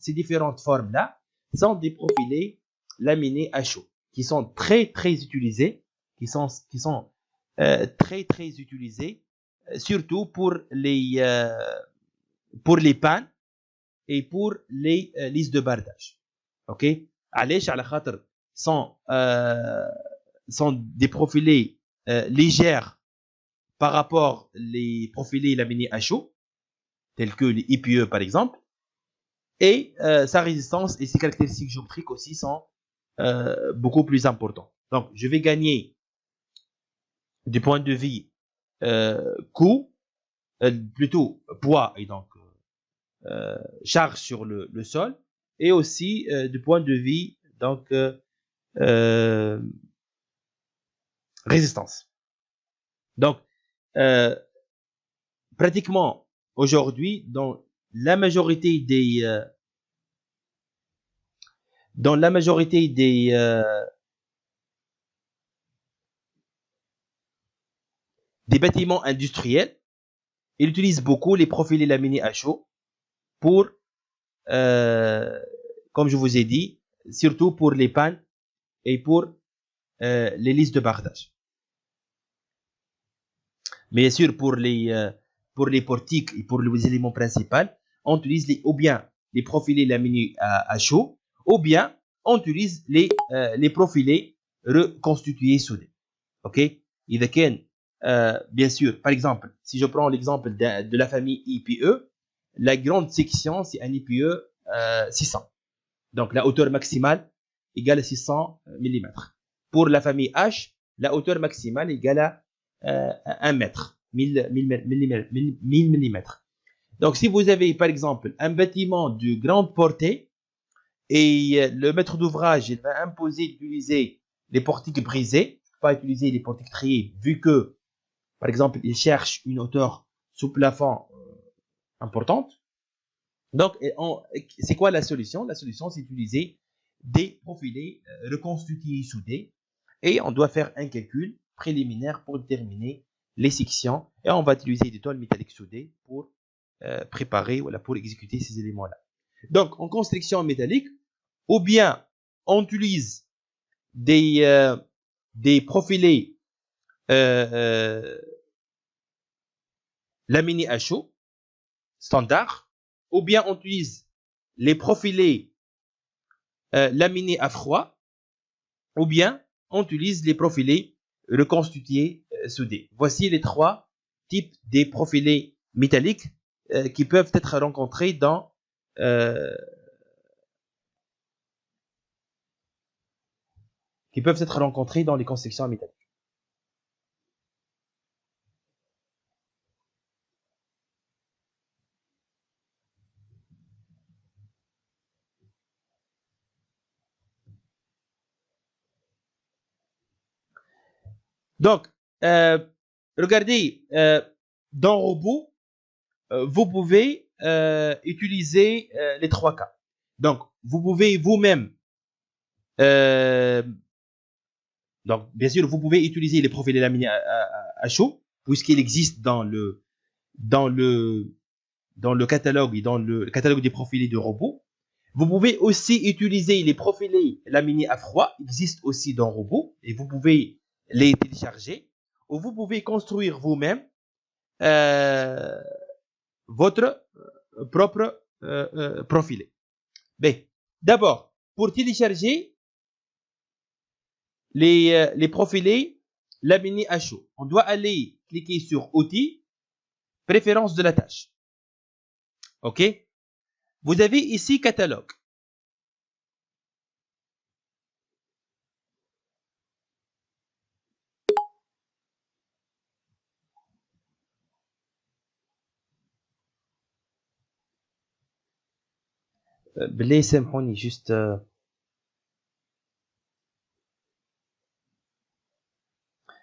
ces différentes formes là sont des profilés laminés à chaud qui sont très utilisés, très utilisés surtout pour les pannes et pour les listes de bardage. Ok, علاش على خاطر sont des profilés légères par rapport les profilés laminés à chaud tels que les IPE par exemple, et sa résistance et ses caractéristiques géométriques aussi sont beaucoup plus importantes. Donc je vais gagner du point de vue coût, plutôt poids et donc charge sur le sol, et aussi du point de vue donc résistance. Donc pratiquement aujourd'hui dans la majorité des bâtiments industriels, ils utilisent beaucoup les profilés laminés à chaud pour comme je vous ai dit, surtout pour les pannes et pour les listes de bardage. Bien sûr, pour les portiques et pour les éléments principaux, on utilise ou bien les profilés laminés à chaud, ou bien on utilise les profilés reconstitués soudés. Ok, bien sûr, par exemple, si je prends l'exemple de la famille IPE, la grande section c'est un IPE 600. Donc la hauteur maximale égale à 600 mm. Pour la famille H, la hauteur maximale égale à 1 mètre, 1000 millimètres. Donc, si vous avez, par exemple, un bâtiment de grande portée et le maître d'ouvrage il va imposer d'utiliser les portiques brisés, pas utiliser les portiques triés, vu que, par exemple, il cherche une hauteur sous plafond importante. Donc, c'est quoi la solution? La solution, c'est d'utiliser des profilés reconstitués et soudés. Et on doit faire un calcul préliminaire pour déterminer les sections. Et on va utiliser des tôles métalliques soudées pour préparer, voilà, pour exécuter ces éléments-là. Donc, en construction métallique, ou bien on utilise des profilés laminés à chaud standard, ou bien on utilise les profilés laminés à froid, ou bien on utilise les profilés reconstitués soudés. Voici les 3 types des profilés métalliques qui peuvent être rencontrés dans les constructions métalliques. Donc, regardez, dans Robot, vous pouvez utiliser les 3 cas. Donc, vous pouvez vous-même, donc bien sûr, vous pouvez utiliser les profilés laminés à chaud, puisqu'il existe dans le catalogue et dans le catalogue des profilés de Robot. Vous pouvez aussi utiliser les profilés laminés à froid, ils existent aussi dans Robot, et vous pouvez les télécharger, ou vous pouvez construire vous-même votre propre profilé. Mais d'abord, pour télécharger les profilés laminés à chaud, on doit aller cliquer sur Outils, Préférences de la tâche. OK? Vous avez ici Catalogue. بالله سامحوني juste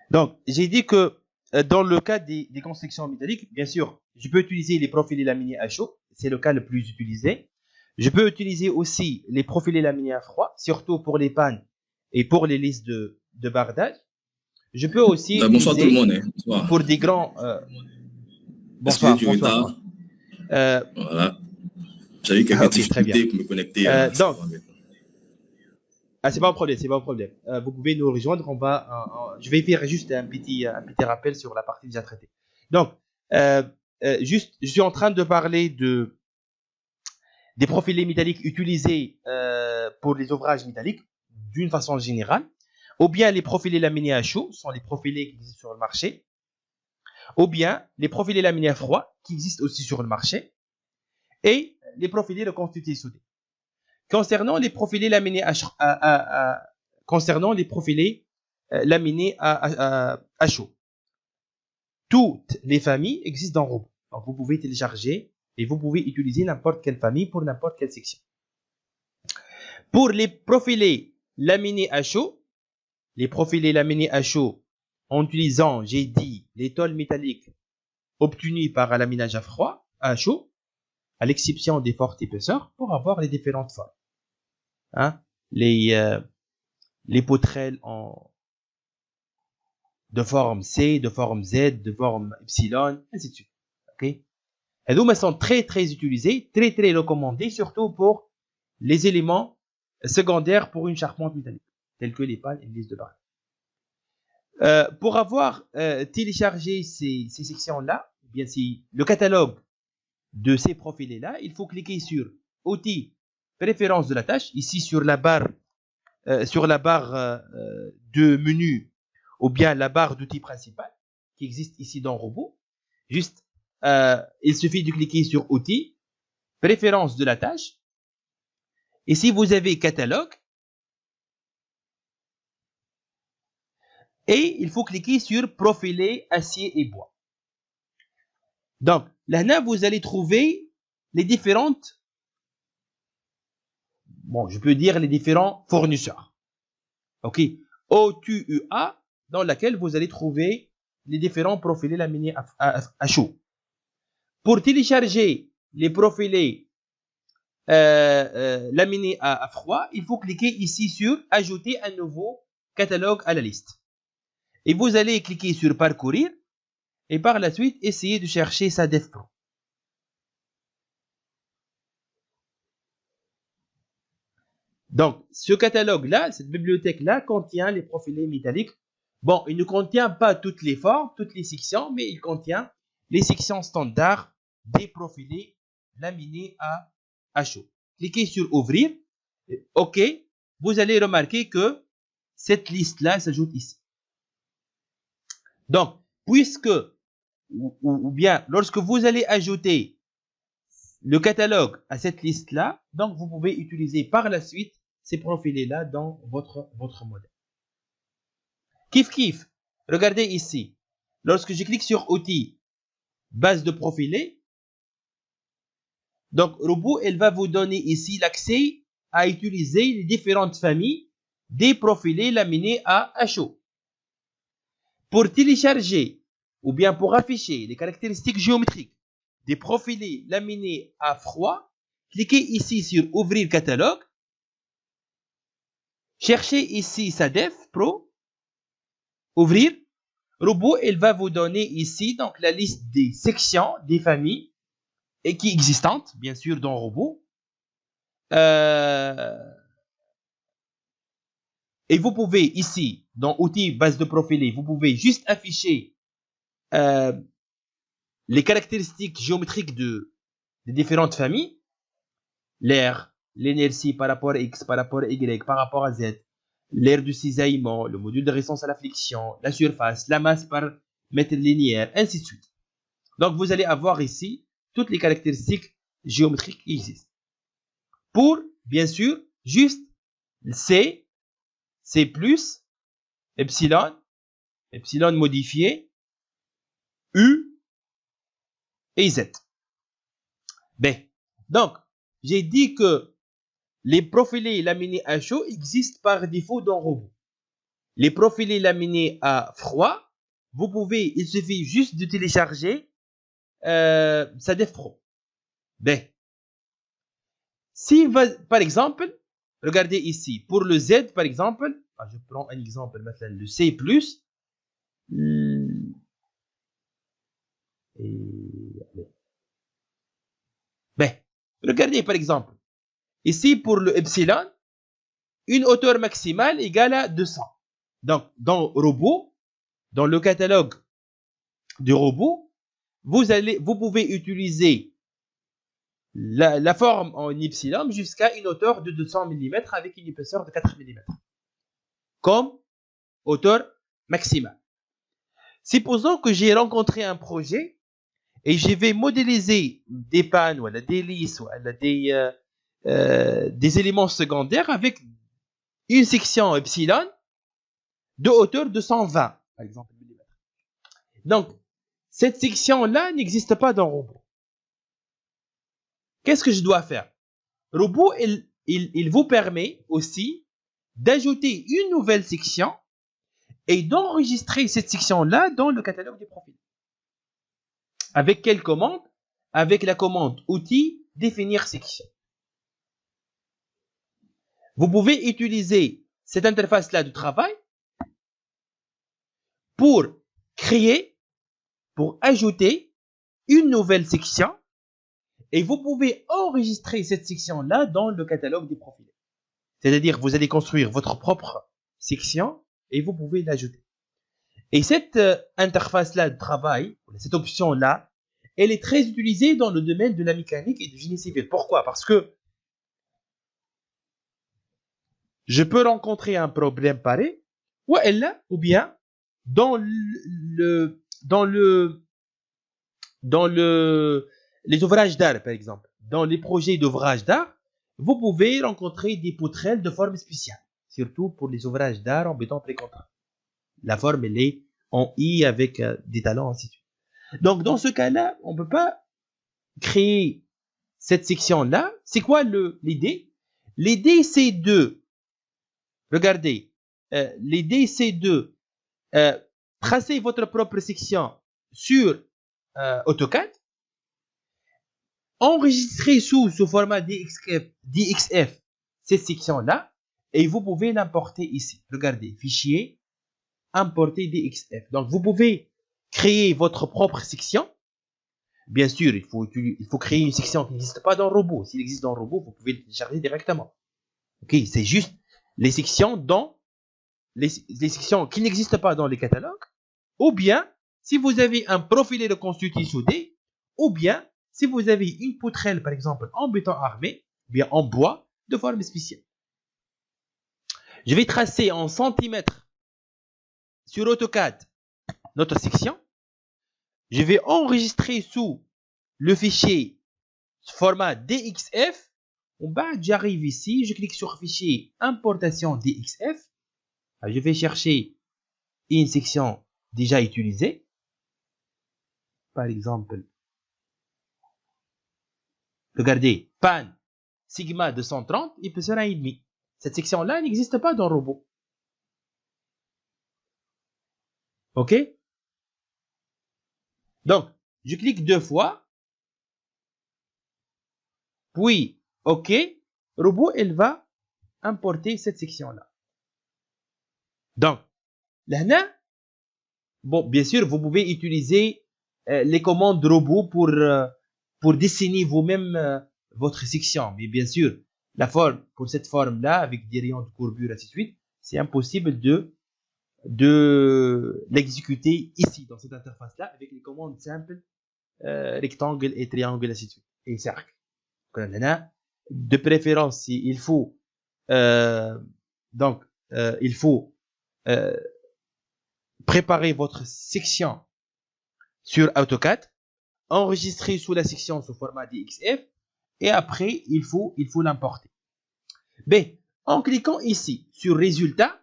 donc j'ai dit que dans le cas des constructions métalliques, bien sûr, je peux utiliser les profilés laminés à chaud, c'est le cas le plus utilisé. Je peux utiliser aussi les profilés laminés à froid, surtout pour les pannes et pour les listes de bardage. Je peux aussi Bonsoir tout le utiliser monde. Bonsoir. pour des grands bonsoir, bonsoir. Voilà. J'ai eu quelques OK, très bien. difficultés pour me connecter. Donc, c'est pas un problème, c'est pas un problème. Vous pouvez nous rejoindre. Je vais faire juste un petit rappel sur la partie déjà traitée. Donc, juste, je suis en train de parler des profilés métalliques utilisés pour les ouvrages métalliques d'une façon générale, ou bien les profilés laminés à chaud sont les profilés qui existent sur le marché, ou bien les profilés laminés à froid qui existent aussi sur le marché, et les profilés reconstitués soudés. Concernant les profilés laminés à chaud, toutes les familles existent dans Robot. Donc, vous pouvez télécharger et vous pouvez utiliser n'importe quelle famille pour n'importe quelle section. Pour les profilés laminés à chaud, en utilisant, j'ai dit, les tôles métalliques obtenues par un laminage à chaud, à l'exception des fortes épaisseurs, pour avoir les différentes formes. Hein? Les poutrelles de forme C, de forme Z, de forme epsilon, ainsi de suite. Okay? Et donc, elles sont très très utilisées, très très recommandées, surtout pour les éléments secondaires pour une charpente métallique, tels que les pales et les listes de barres. Pour avoir téléchargé ces sections-là, bien si le catalogue de ces profilés-là, il faut cliquer sur Outils, Préférences de la tâche, ici sur la barre de menu, ou bien la barre d'outils principale qui existe ici dans Robot. Juste, il suffit de cliquer sur Outils, Préférences de la tâche. Et si vous avez Catalogue, Et il faut cliquer sur profiler acier et bois. Donc, là, vous allez trouver les différentes, bon, je peux dire les différents fournisseurs. OK. OTUA, dans laquelle vous allez trouver les différents profilés laminés à chaud. Pour télécharger les profilés laminés à froid, il faut cliquer ici sur ajouter un nouveau catalogue à la liste. Et vous allez cliquer sur parcourir et par la suite essayer de chercher SADEF Pro. Donc, ce catalogue-là, cette bibliothèque-là contient les profilés métalliques. Bon, il ne contient pas toutes les formes, toutes les sections, mais il contient les sections standards des profilés laminés à chaud. Cliquez sur ouvrir. OK. Vous allez remarquer que cette liste-là s'ajoute ici. Donc, puisque, ou bien, lorsque vous allez ajouter le catalogue à cette liste-là, donc vous pouvez utiliser par la suite ces profilés-là dans votre modèle. Kiff kiff. Regardez ici. Lorsque je clique sur outils, base de profilés, donc Robot, elle va vous donner ici l'accès à utiliser les différentes familles des profilés laminés à chaud. Pour télécharger ou bien pour afficher les caractéristiques géométriques des profilés laminés à froid, cliquez ici sur ouvrir catalogue. Cherchez ici SADEF Pro. Ouvrir. Robot, elle va vous donner ici donc la liste des sections, des familles et qui existantes, bien sûr, dans Robot. Et vous pouvez ici, dans outils base de profilés, vous pouvez juste afficher les caractéristiques géométriques des différentes familles. L'air, l'inertie par rapport à X, par rapport à Y, par rapport à Z, l'air de cisaillement, le module de résistance à la flexion, la surface, la masse par mètre linéaire, ainsi de suite. Donc, vous allez avoir ici toutes les caractéristiques géométriques qui existent. Pour, bien sûr, juste C, C+, epsilon, epsilon modifié, U et Z. B. Donc, j'ai dit que les profilés laminés à chaud existent par défaut dans Robot. Les profilés laminés à froid, il suffit juste de télécharger SADEF Pro. B. Si, par exemple, regardez ici, pour le Z, par exemple, je prends un exemple, maintenant, le C+, regardez par exemple, ici pour le epsilon, une hauteur maximale égale à 200. Donc, dans Robot, dans le catalogue du Robot, vous pouvez utiliser la forme en epsilon jusqu'à une hauteur de 200 mm avec une épaisseur de 4 mm. Comme hauteur maximale. Supposons que j'ai rencontré un projet et je vais modéliser des pannes ou des lisses ou des éléments secondaires avec une section epsilon de hauteur de 120, par exemple. Donc, cette section-là n'existe pas dans Robot. Qu'est-ce que je dois faire? Robot, il vous permet aussi d'ajouter une nouvelle section et d'enregistrer cette section-là dans le catalogue des profils. Avec quelle commande? Avec la commande outil définir section. Vous pouvez utiliser cette interface-là de travail pour créer, pour ajouter une nouvelle section et vous pouvez enregistrer cette section-là dans le catalogue des profils. C'est-à-dire, vous allez construire votre propre section et vous pouvez l'ajouter. Et cette interface-là de travail, cette option-là, elle est très utilisée dans le domaine de la mécanique et du génie civil. Pourquoi? Parce que je peux rencontrer un problème pareil, ou bien dans les ouvrages d'art, par exemple. Dans les projets d'ouvrages d'art, vous pouvez rencontrer des poutrelles de forme spéciale, surtout pour les ouvrages d'art en béton précontraint. La forme, elle est en I avec des talons, ainsi de suite. Donc, dans ce cas-là, on ne peut pas créer cette section-là. C'est quoi l'idée? L'idée, c'est de, regardez, l'idée, c'est de tracer votre propre section sur AutoCAD, enregistrer sous format DXF cette section-là, et vous pouvez l'importer ici. Regardez, fichier, importer DXF. Donc, vous pouvez créer votre propre section. Bien sûr, il faut créer une section qui n'existe pas dans le robot. S'il existe dans le robot, vous pouvez le télécharger directement. Ok, c'est juste les sections les sections qui n'existent pas dans les catalogues, ou bien si vous avez un profilé de constitué soudé, ou bien si vous avez une poutrelle, par exemple, en béton armé, ou bien en bois, de forme spéciale. Je vais tracer en centimètres sur AutoCAD notre section. Je vais enregistrer sous le fichier format DXF. En bas, j'arrive ici, je clique sur fichier importation DXF. Je vais chercher une section déjà utilisée. Par exemple, regardez, pan sigma 230, épaisseur 1,5. Cette section-là n'existe pas dans le robot. OK? Donc, je clique 2 fois. Puis, OK. Robot, elle va importer cette section-là. Donc, là, bon, bien sûr, vous pouvez utiliser les commandes robot pour dessiner vous-même votre section. Mais bien sûr, la forme, pour cette forme-là, avec des rayons de courbure, ainsi de suite, c'est impossible de l'exécuter ici, dans cette interface-là, avec les commandes simples, rectangle et triangle, ainsi de suite, et cercle. De préférence, il faut préparer votre section sur AutoCAD, enregistrer sous la section sous format DXF, et après, il faut l'importer. B. En cliquant ici sur Résultat,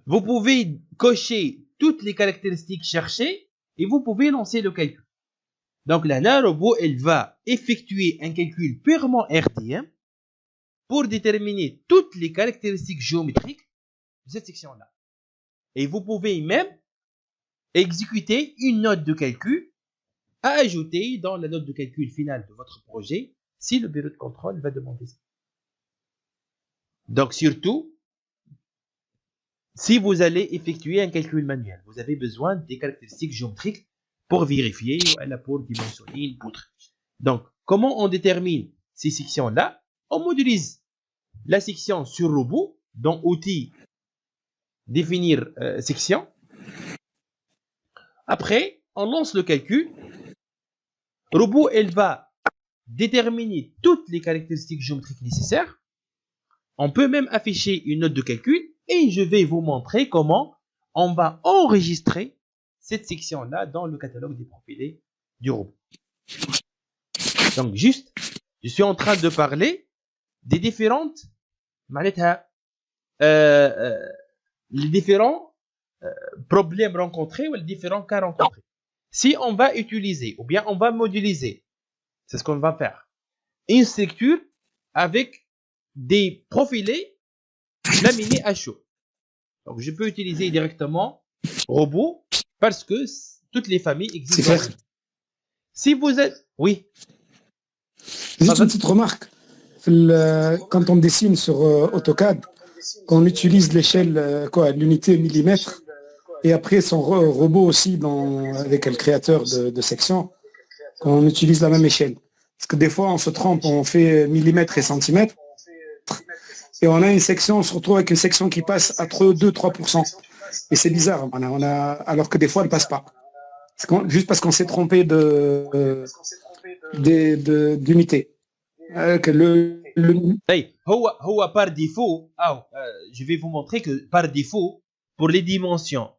vous pouvez cocher toutes les caractéristiques cherchées et vous pouvez lancer le calcul. Donc là, le robot, elle va effectuer un calcul purement RTM pour déterminer toutes les caractéristiques géométriques de cette section-là. Et vous pouvez même exécuter une note de calcul à ajouter dans la note de calcul finale de votre projet si le bureau de contrôle va demander ça. Donc surtout, si vous allez effectuer un calcul manuel, vous avez besoin des caractéristiques géométriques pour vérifier ou pour dimensionner une poutre. Donc, comment on détermine ces sections-là? On modélise la section sur robot, dans Outils, définir section. Après, on lance le calcul. Robot, elle va déterminer toutes les caractéristiques géométriques nécessaires. On peut même afficher une note de calcul et je vais vous montrer comment on va enregistrer cette section-là dans le catalogue des profilés du robot. Donc, juste, je suis en train de parler des différentes, les différents problèmes rencontrés ou les différents cas rencontrés. Si on va utiliser ou bien on va modéliser, c'est ce qu'on va faire, une structure avec des profilés laminés à chaud. Donc, je peux utiliser directement robot parce que toutes les familles existent. Si vous êtes... Oui. Juste une petite remarque. Quand on dessine sur AutoCAD, on utilise l'échelle, l'unité millimètre, et après son robot aussi, avec le créateur de section, on utilise la même échelle. Parce que des fois, on se trompe, on fait millimètre et centimètre, et on a une section, on se retrouve avec une section qui passe à 2-3%. Et c'est bizarre, alors que des fois, elle ne passe pas. Juste parce qu'on s'est trompé d'unité. Par défaut, je vais vous montrer que par défaut, pour les dimensions,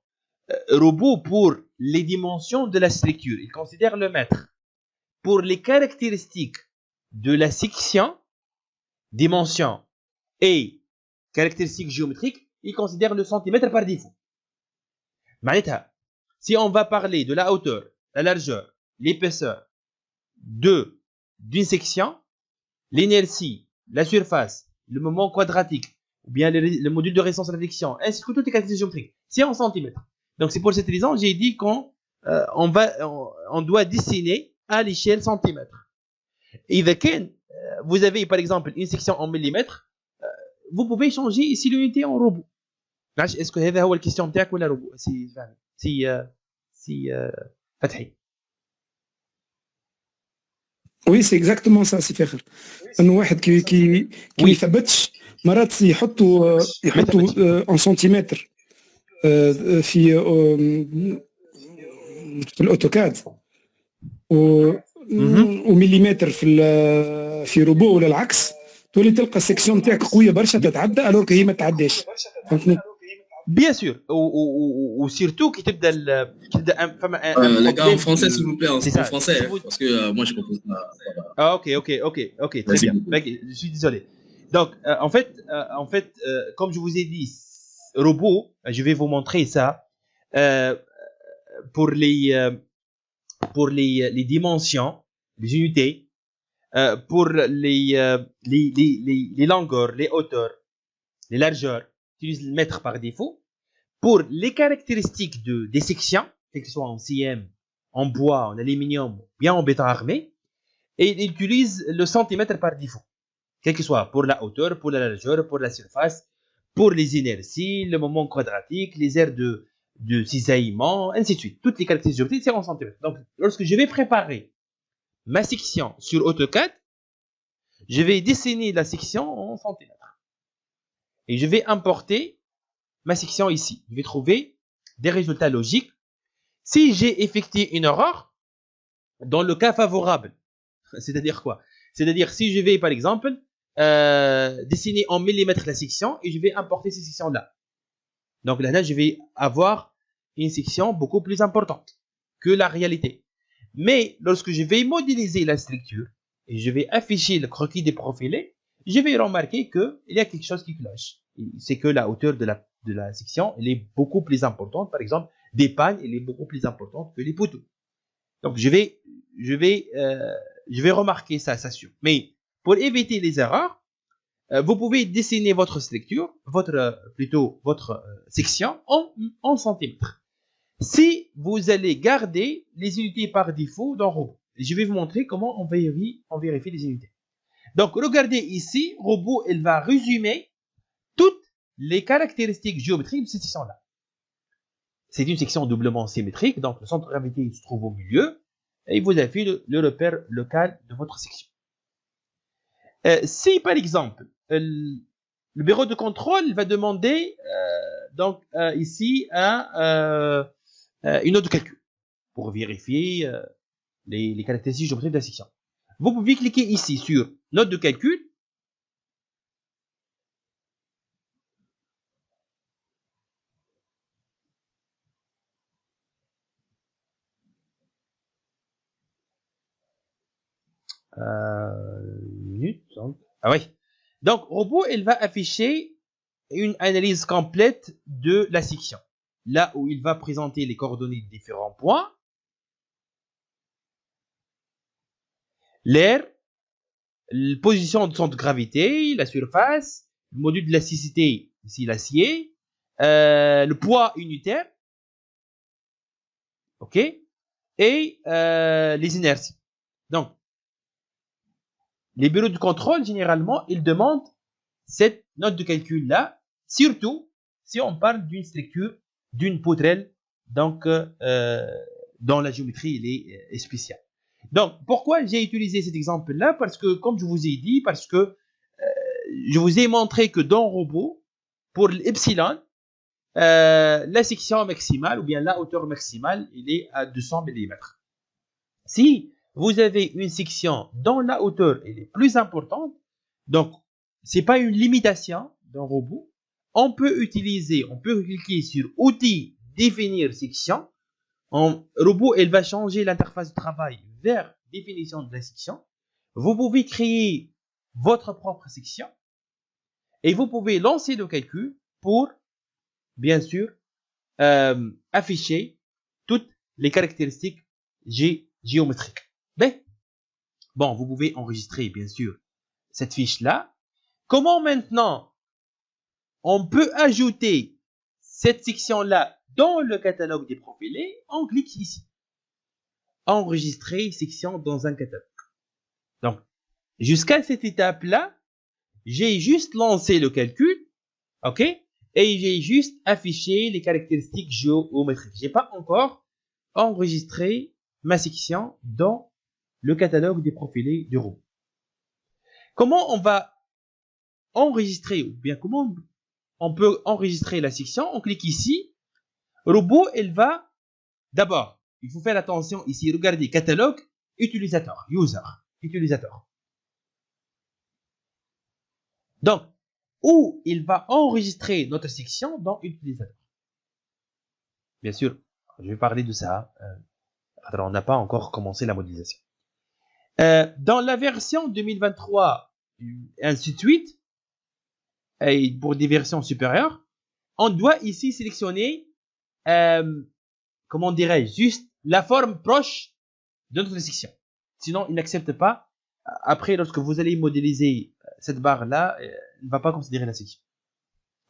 robot pour les dimensions de la structure, il considère le mètre. Pour les caractéristiques de la section, dimension et caractéristiques géométriques, il considère le centimètre par défaut. معناتها si on va parler de la hauteur, la largeur, l'épaisseur d'une section, l'inertie, la surface, le moment quadratique, ou bien le module de résistance à la friction, ainsi que toutes les caractéristiques géométriques, c'est en centimètres. Donc c'est pour cette raison j'ai dit on doit dessiner à l'échelle centimètre. Et vous avez par exemple une section en millimètres, vous pouvez changer ici l'unité en robot. Est-ce que c'est la question de ou la robot? Si Fatih. Oui, c'est exactement ça, c'est faire. انه واحد كي ما يثبتش مرات يحطوا en centimètres في الاوتوكاد ومليمتر في روبو ولا العكس، تولي تلقى السيكسيون تاعك قويه برشا تتعدى الوغ هي ما تعداش. فهمتني؟ Bien sûr, ou surtout qui te donne les gars en français s'il vous plaît, en français, parce que moi je comprends pas. Ah, ok, très bien. Je suis désolé. Donc en fait, comme je vous ai dit, robot, je vais vous montrer ça pour les dimensions, les unités, pour les longueurs, les hauteurs, les largeurs. Utilise le mètre par défaut. Pour les caractéristiques des sections, que ce soit en CM, en bois, en aluminium, bien en béton armé, et il utilise le centimètre par défaut, quel que soit pour la hauteur, pour la largeur, pour la surface, pour les inerties, le moment quadratique, les aires de cisaillement, ainsi de suite. Toutes les caractéristiques géométriques, c'est en centimètres. Donc, lorsque je vais préparer ma section sur AutoCAD, je vais dessiner la section en centimètres. Et je vais importer ma section ici. Je vais trouver des résultats logiques. Si j'ai effectué une erreur, dans le cas favorable, c'est-à-dire quoi? C'est-à-dire si je vais par exemple dessiner en millimètres la section et je vais importer ces sections-là. Donc là, je vais avoir une section beaucoup plus importante que la réalité. Mais lorsque je vais modéliser la structure et je vais afficher le croquis déprofilé, je vais remarquer qu'il y a quelque chose qui cloche. C'est que la hauteur de la section, elle est beaucoup plus importante. Par exemple, des pagnes, elle est beaucoup plus importante que les poteaux. Donc, je vais remarquer ça, c'est sûr. Mais pour éviter les erreurs, vous pouvez dessiner votre structure, votre section en centimètres. Si vous allez garder les unités par défaut dans Robot, je vais vous montrer comment on vérifie les unités. Donc, regardez ici, Robot, elle va résumer toutes les caractéristiques géométriques de cette section-là. C'est une section doublement symétrique, donc le centre de gravité se trouve au milieu, et il vous affiche le repère local de votre section. Si, par exemple, le bureau de contrôle va demander ici une note de calcul pour vérifier les caractéristiques géométriques de la section. Vous pouvez cliquer ici sur note de calcul. Ah oui. Donc, Robot, elle va afficher une analyse complète de la section. Là où il va présenter les coordonnées de différents points. L'air, la position de centre de gravité, la surface, le module de l'élasticité, ici l'acier, le poids unitaire, ok, et les inerties. Donc, les bureaux de contrôle, généralement, ils demandent cette note de calcul-là, surtout si on parle d'une structure, d'une poutrelle, donc dans la géométrie, elle est spéciale. Donc, pourquoi j'ai utilisé cet exemple-là? Parce que, comme je vous ai dit, parce que je vous ai montré que dans Robot, pour l'epsilon, la section maximale, ou bien la hauteur maximale, elle est à 200 mm. Si vous avez une section dont la hauteur elle est plus importante, donc c'est pas une limitation d'un robot, on peut cliquer sur outils définir section. En robot, elle va changer l'interface de travail vers définition de la section. Vous pouvez créer votre propre section et vous pouvez lancer le calcul pour, bien sûr, afficher toutes les caractéristiques géométriques. Bon, vous pouvez enregistrer, bien sûr, cette fiche-là. Comment maintenant on peut ajouter cette section-là dans le catalogue des profilés? On clique ici. Enregistrer section dans un catalogue. Donc, jusqu'à cette étape-là, j'ai juste lancé le calcul, ok, et j'ai juste affiché les caractéristiques géométriques. J'ai pas encore enregistré ma section dans le catalogue des profilés du robot. Comment on va enregistrer, ou bien comment on peut enregistrer la section? On clique ici. Robot, elle va d'abord, il faut faire attention ici, regardez, catalogue, utilisateur, user, utilisateur. Donc, où il va enregistrer notre section dans utilisateur. Bien sûr, je vais parler de ça. Alors, on n'a pas encore commencé la modélisation. Dans la version 2023, ainsi de suite, et pour des versions supérieures, on doit ici sélectionner, comment dirais-je, juste la forme proche de notre section. Sinon, il n'accepte pas. Après, lorsque vous allez modéliser cette barre-là, il ne va pas considérer la section.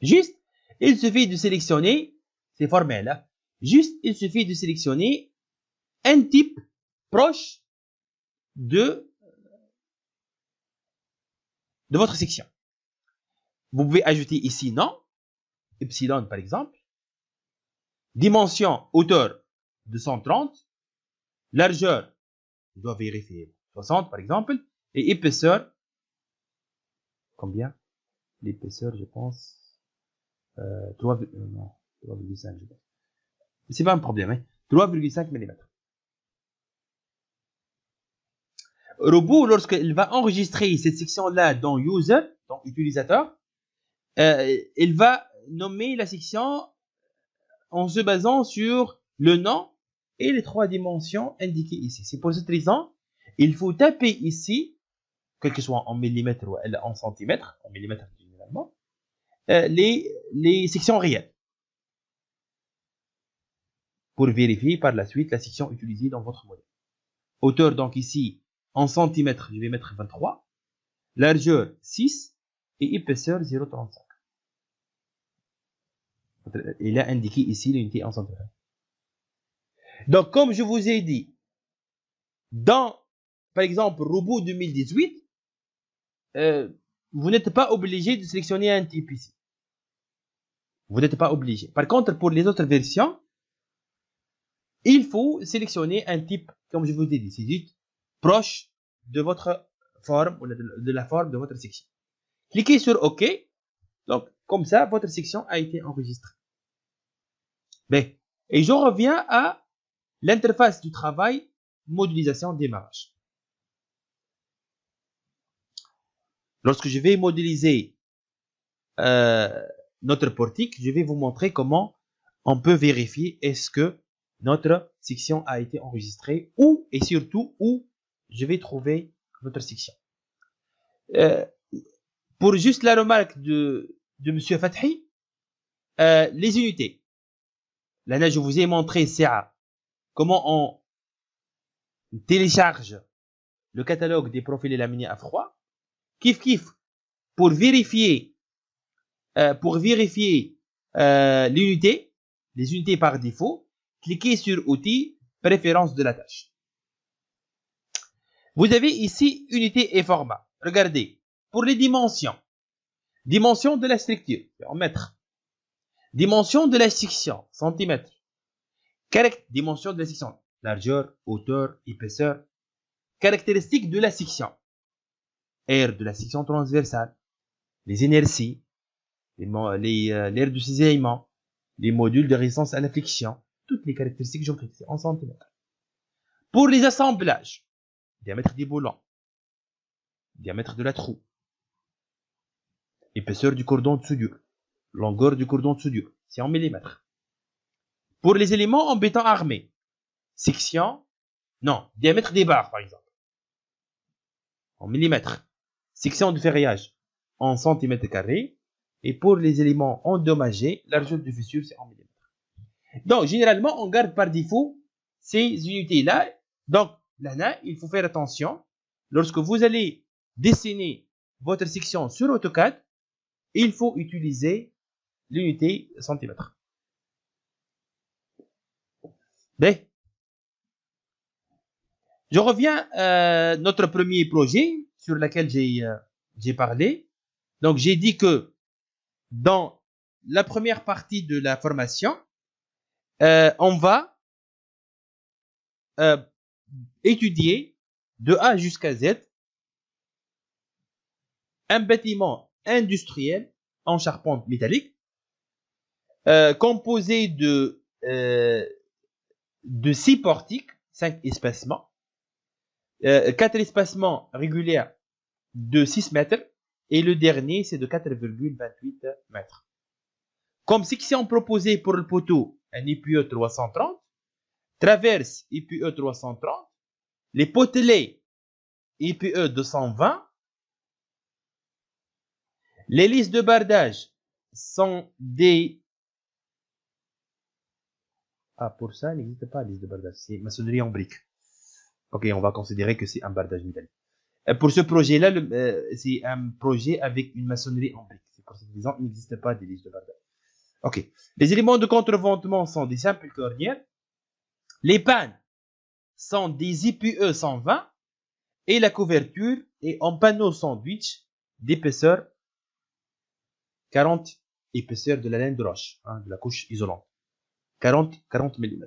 Juste, il suffit de sélectionner, c'est formel, hein, juste, il suffit de sélectionner un type proche de votre section. Vous pouvez ajouter ici non, epsilon par exemple, dimension hauteur 230, largeur, je dois vérifier 60 par exemple, et épaisseur, combien? L'épaisseur, je pense, 3,5, je pense. C'est pas un problème, hein? 3,5 mm. Robot, lorsqu'il va enregistrer cette section-là dans user, dans utilisateur, il va nommer la section en se basant sur le nom et les 3 dimensions indiquées ici. C'est pour cette raison, il faut taper ici, quel que soit en millimètres ou en centimètres, en millimètres généralement, les sections réelles. Pour vérifier par la suite la section utilisée dans votre modèle. Hauteur, donc ici, en centimètres, je vais mettre 23. Largeur, 6. Et épaisseur, 0,35. Il a indiqué ici l'unité en centimètres. Donc, comme je vous ai dit, dans, par exemple, Robot 2018, vous n'êtes pas obligé de sélectionner un type ici. Vous n'êtes pas obligé. Par contre, pour les autres versions, il faut sélectionner un type, comme je vous ai dit, c'est juste proche de votre forme ou de la forme de votre section. Cliquez sur OK. Donc, comme ça, votre section a été enregistrée. Bien. Et je reviens à l'interface du travail, modélisation, démarrage. Lorsque je vais modéliser notre portique, je vais vous montrer comment on peut vérifier est-ce que notre section a été enregistrée où et surtout où je vais trouver notre section. Pour juste la remarque de Monsieur Fathi, les unités. Là, je vous ai montré comment on télécharge le catalogue des profilés laminés à froid. Kif, pour vérifier l'unité, les unités par défaut, cliquez sur Outils, Préférences de la tâche. Vous avez ici Unité et format. Regardez, pour les dimensions. Dimension de la structure, en mètres. Dimension de la section, centimètres. Dimension de la section, largeur, hauteur, épaisseur. Caractéristiques de la section. Aire de la section transversale. Les inerties. L'aire de cisaillement. Les modules de résistance à la friction. Toutes les caractéristiques géométriques en centimètres. Pour les assemblages, diamètre des boulons, diamètre de la troue, épaisseur du cordon de soudure, longueur du cordon de soudure, c'est en millimètres. Pour les éléments en béton armé, diamètre des barres par exemple, en millimètres, section de ferraillage en centimètres carrés, et pour les éléments endommagés, largeur de fissure c'est en millimètres. Donc, généralement, on garde par défaut ces unités-là. Donc, là, il faut faire attention. Lorsque vous allez dessiner votre section sur AutoCAD, il faut utiliser l'unité centimètre. Bien. Je reviens à notre premier projet sur lequel j'ai parlé. Donc, j'ai dit que dans la première partie de la formation, on va étudier de A jusqu'à Z un bâtiment industriel en charpente métallique composé de 6 portiques, 5 espacements, 4 espacements réguliers de 6 mètres et le dernier c'est de 4,28 mètres. Comme section proposée pour le poteau, un IPE 330, traverse IPE 330, les potelets IPE 220, les listes de bardage sont des... Ah, pour ça, il n'existe pas liste de bardage, c'est maçonnerie en briques. Ok, on va considérer que c'est un bardage métallique. Pour ce projet-là, c'est un projet avec une maçonnerie en briques. C'est pour cette raison qu'il n'existe pas des listes de bardage. Ok. Les éléments de contreventement sont des simples cornières. Les pannes sont des IPE 120 et la couverture est en panneau sandwich d'épaisseur 40 épaisseur de la laine de roche, de la couche isolante. 40 mm.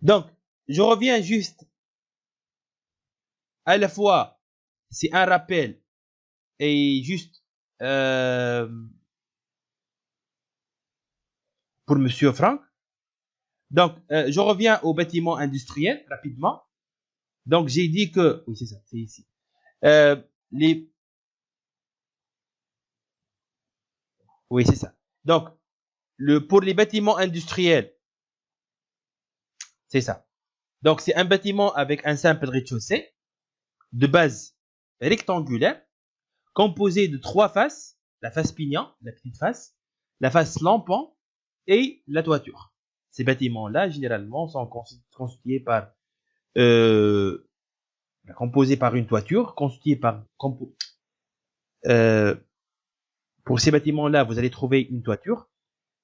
Donc, je reviens juste à la fois, c'est un rappel et juste pour Monsieur Franck. Donc, je reviens au bâtiment industriel rapidement. Donc, j'ai dit que... Oui, c'est ça, c'est ici. Oui, c'est ça. Donc, pour les bâtiments industriels, c'est ça. Donc, c'est un bâtiment avec un simple rez-de-chaussée de base rectangulaire composé de 3 faces. La face pignon, la petite face, la face lampant et la toiture. Ces bâtiments-là, généralement, sont constitués par... composés par une toiture, constituée par... pour ces bâtiments-là, vous allez trouver une toiture,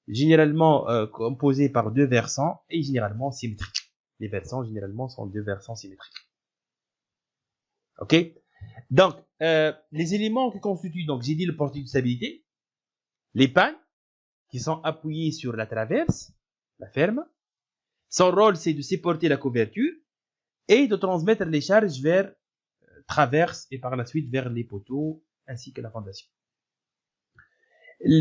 généralement composée par 2 versants et généralement symétriques. Les versants, généralement, sont 2 versants symétriques. Ok? Donc, les éléments qui constituent, donc j'ai dit le portique de stabilité, les pannes qui sont appuyées sur la traverse, la ferme. Son rôle, c'est de supporter la couverture et de transmettre les charges vers traverse et par la suite vers les poteaux ainsi que la fondation.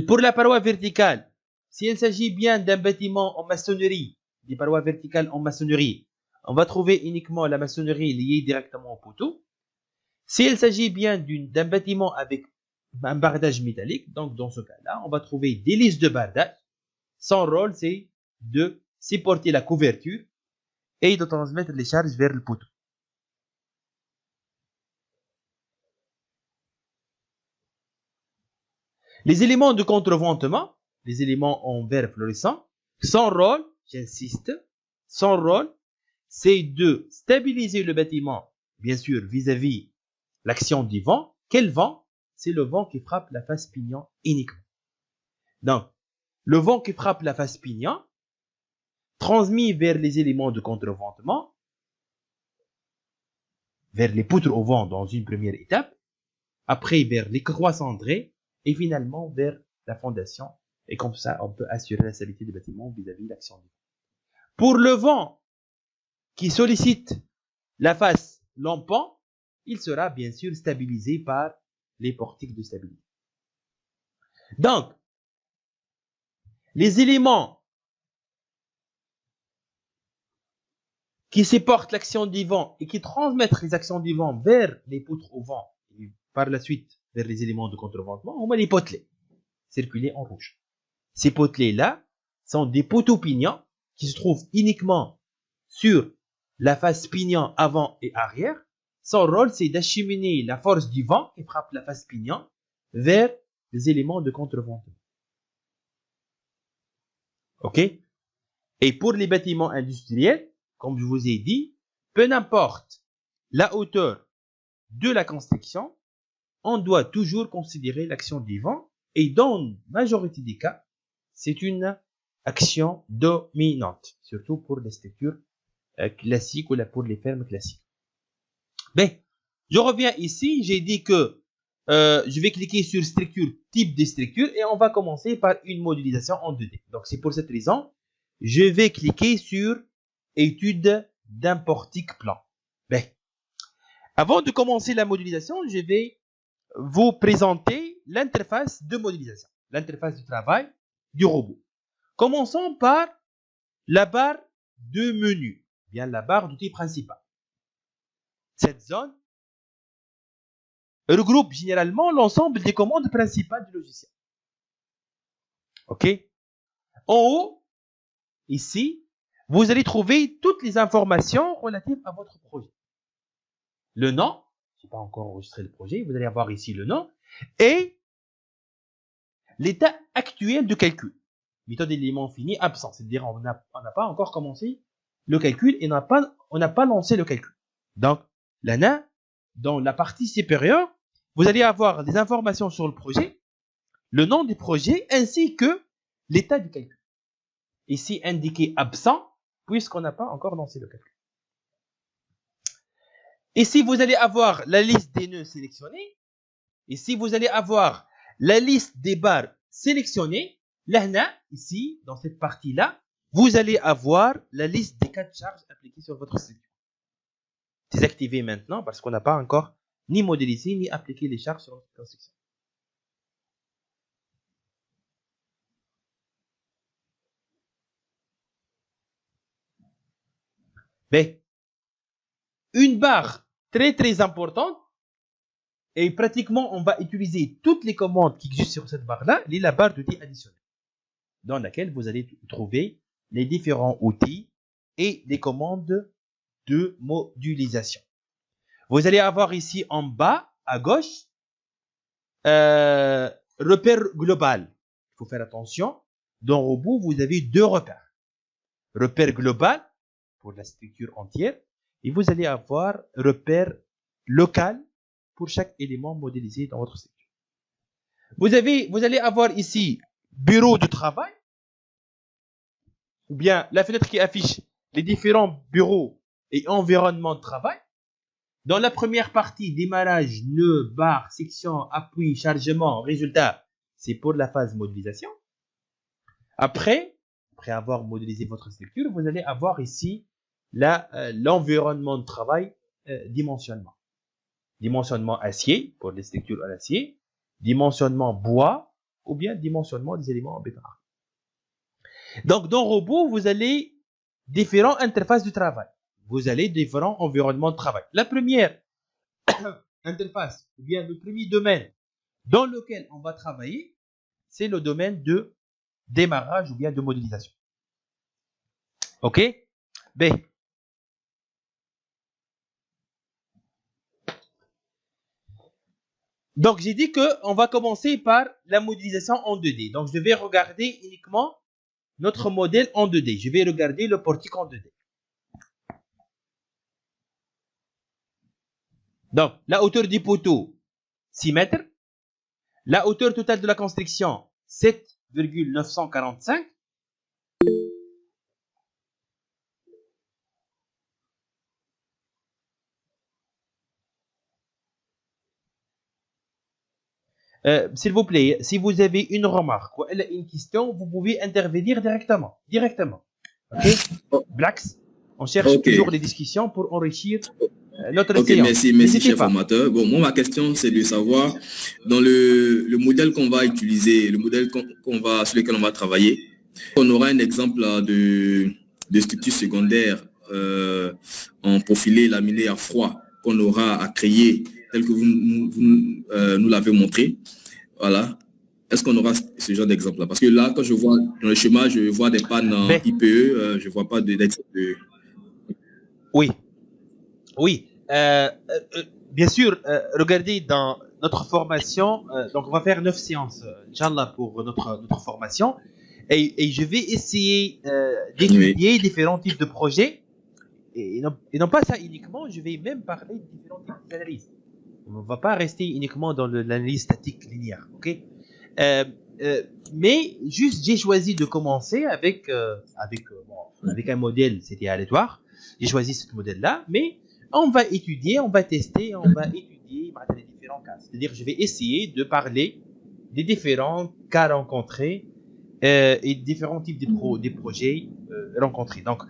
Pour la paroi verticale, s'il s'agit bien d'un bâtiment en maçonnerie, des parois verticales en maçonnerie, on va trouver uniquement la maçonnerie liée directement au poteau. S'il s'agit bien d'un bâtiment avec un bardage métallique, donc dans ce cas-là, on va trouver des listes de bardage. Son rôle, c'est de supporter la couverture et de transmettre les charges vers le poteau. Les éléments de contreventement, les éléments en vert fluorescent, son rôle, j'insiste, son rôle, c'est de stabiliser le bâtiment, bien sûr, vis-à-vis l'action du vent. Quel vent? C'est le vent qui frappe la face pignon uniquement. Donc, le vent qui frappe la face pignon, transmis vers les éléments de contreventement, vers les poutres au vent dans une première étape, après vers les croix cendrées, et finalement vers la fondation. Et comme ça, on peut assurer la stabilité du bâtiment vis-à-vis de l'action du vent. Pour le vent qui sollicite la face lampant, il sera bien sûr stabilisé par les portiques de stabilité. Donc, les éléments qui supportent l'action du vent et qui transmettent les actions du vent vers les poutres au vent, et par la suite vers les éléments de contreventement, on va les potelets, circuler en rouge. Ces potelets-là sont des poteaux pignons qui se trouvent uniquement sur la face pignon avant et arrière. Son rôle, c'est d'acheminer la force du vent qui frappe la face pignon vers les éléments de contreventement. Ok? Et pour les bâtiments industriels, comme je vous ai dit, peu importe la hauteur de la construction, on doit toujours considérer l'action du vent. Et dans la majorité des cas, c'est une action dominante, surtout pour les structures classiques ou pour les fermes classiques. Mais, je reviens ici, j'ai dit que je vais cliquer sur structure, type de structure, et on va commencer par une modélisation en 2D. Donc, c'est pour cette raison, je vais cliquer sur étude d'un portique plan. Ben, avant de commencer la modélisation, je vais vous présenter l'interface de modélisation, l'interface de travail du robot. Commençons par la barre de menu, bien la barre d'outils principale. Cette zone regroupe généralement l'ensemble des commandes principales du logiciel. OK? En haut, ici, vous allez trouver toutes les informations relatives à votre projet. Le nom, je n'ai pas encore enregistré le projet, vous allez avoir ici le nom, et l'état actuel de calcul. Méthode d'éléments finis absent, c'est-à-dire on n'a pas encore commencé le calcul et on n'a pas lancé le calcul. Donc, là, dans la partie supérieure, vous allez avoir des informations sur le projet, le nom du projet, ainsi que l'état du calcul. Ici, indiqué absent, puisqu'on n'a pas encore lancé le calcul. Ici, vous allez avoir la liste des nœuds sélectionnés. Ici, vous allez avoir la liste des barres sélectionnées. Là, ici, dans cette partie-là, vous allez avoir la liste des cas de charge appliqués sur votre structure. Désactivez maintenant parce qu'on n'a pas encore ni modélisé ni appliqué les charges sur notre construction. Mais une barre très importante et pratiquement on va utiliser toutes les commandes qui existent sur cette barre-là, la barre d'outils additionnels, dans laquelle vous allez trouver les différents outils et les commandes de modélisation. Vous allez avoir ici en bas, à gauche, repère global. Il faut faire attention. Dans Robot, vous avez deux repères. Repère global pour la structure entière et vous allez avoir repère local pour chaque élément modélisé dans votre structure. Vous allez avoir ici bureau de travail ou bien la fenêtre qui affiche les différents bureaux et environnements de travail. Dans la première partie, démarrage, nœud, barre, section, appui, chargement, résultat, c'est pour la phase modélisation. Après avoir modélisé votre structure, vous allez avoir ici l'environnement de travail, dimensionnement. Dimensionnement acier pour les structures en acier, dimensionnement bois ou bien dimensionnement des éléments en béton. Donc, dans Robot, vous avez différentes interfaces de travail. Vous avez différents environnements de travail. La première interface, ou bien le premier domaine dans lequel on va travailler, c'est le domaine de démarrage ou bien de modélisation. OK? B. Donc, j'ai dit qu'on va commencer par la modélisation en 2D. Donc, je vais regarder uniquement notre modèle en 2D. Je vais regarder le portique en 2D. Donc, la hauteur du poteau, 6 mètres. La hauteur totale de la construction, 7,945. S'il vous plaît, si vous avez une remarque ou une question, vous pouvez intervenir directement. OK? Blacks, on cherche toujours les discussions pour enrichir notre séance. Merci, chef formateur. Bon, moi, ma question, c'est de savoir, dans le modèle qu'on va utiliser, le modèle sur lequel on va travailler, on aura un exemple de structure secondaire en profilé laminé à froid qu'on aura à créer, tel que vous nous l'avez montré. Voilà. Est-ce qu'on aura ce genre d'exemple-là? Parce que là, quand je vois dans le schéma, je vois des pannes en IPE, je ne vois pas d'exemple de... Oui. Bien sûr, regardez dans notre formation, donc on va faire 9 séances, Inch'Allah, pour notre formation. et je vais essayer d'étudier différents types de projets et non pas ça uniquement, je vais même parler de différents types d'analyse. On ne va pas rester uniquement dans l'analyse statique linéaire, ok? Euh, mais juste j'ai choisi de commencer avec un modèle, c'était aléatoire. J'ai choisi ce modèle-là, mais on va étudier, on va tester, on va étudier les différents cas. C'est-à-dire, je vais essayer de parler des différents cas rencontrés et différents types des projets rencontrés. Donc,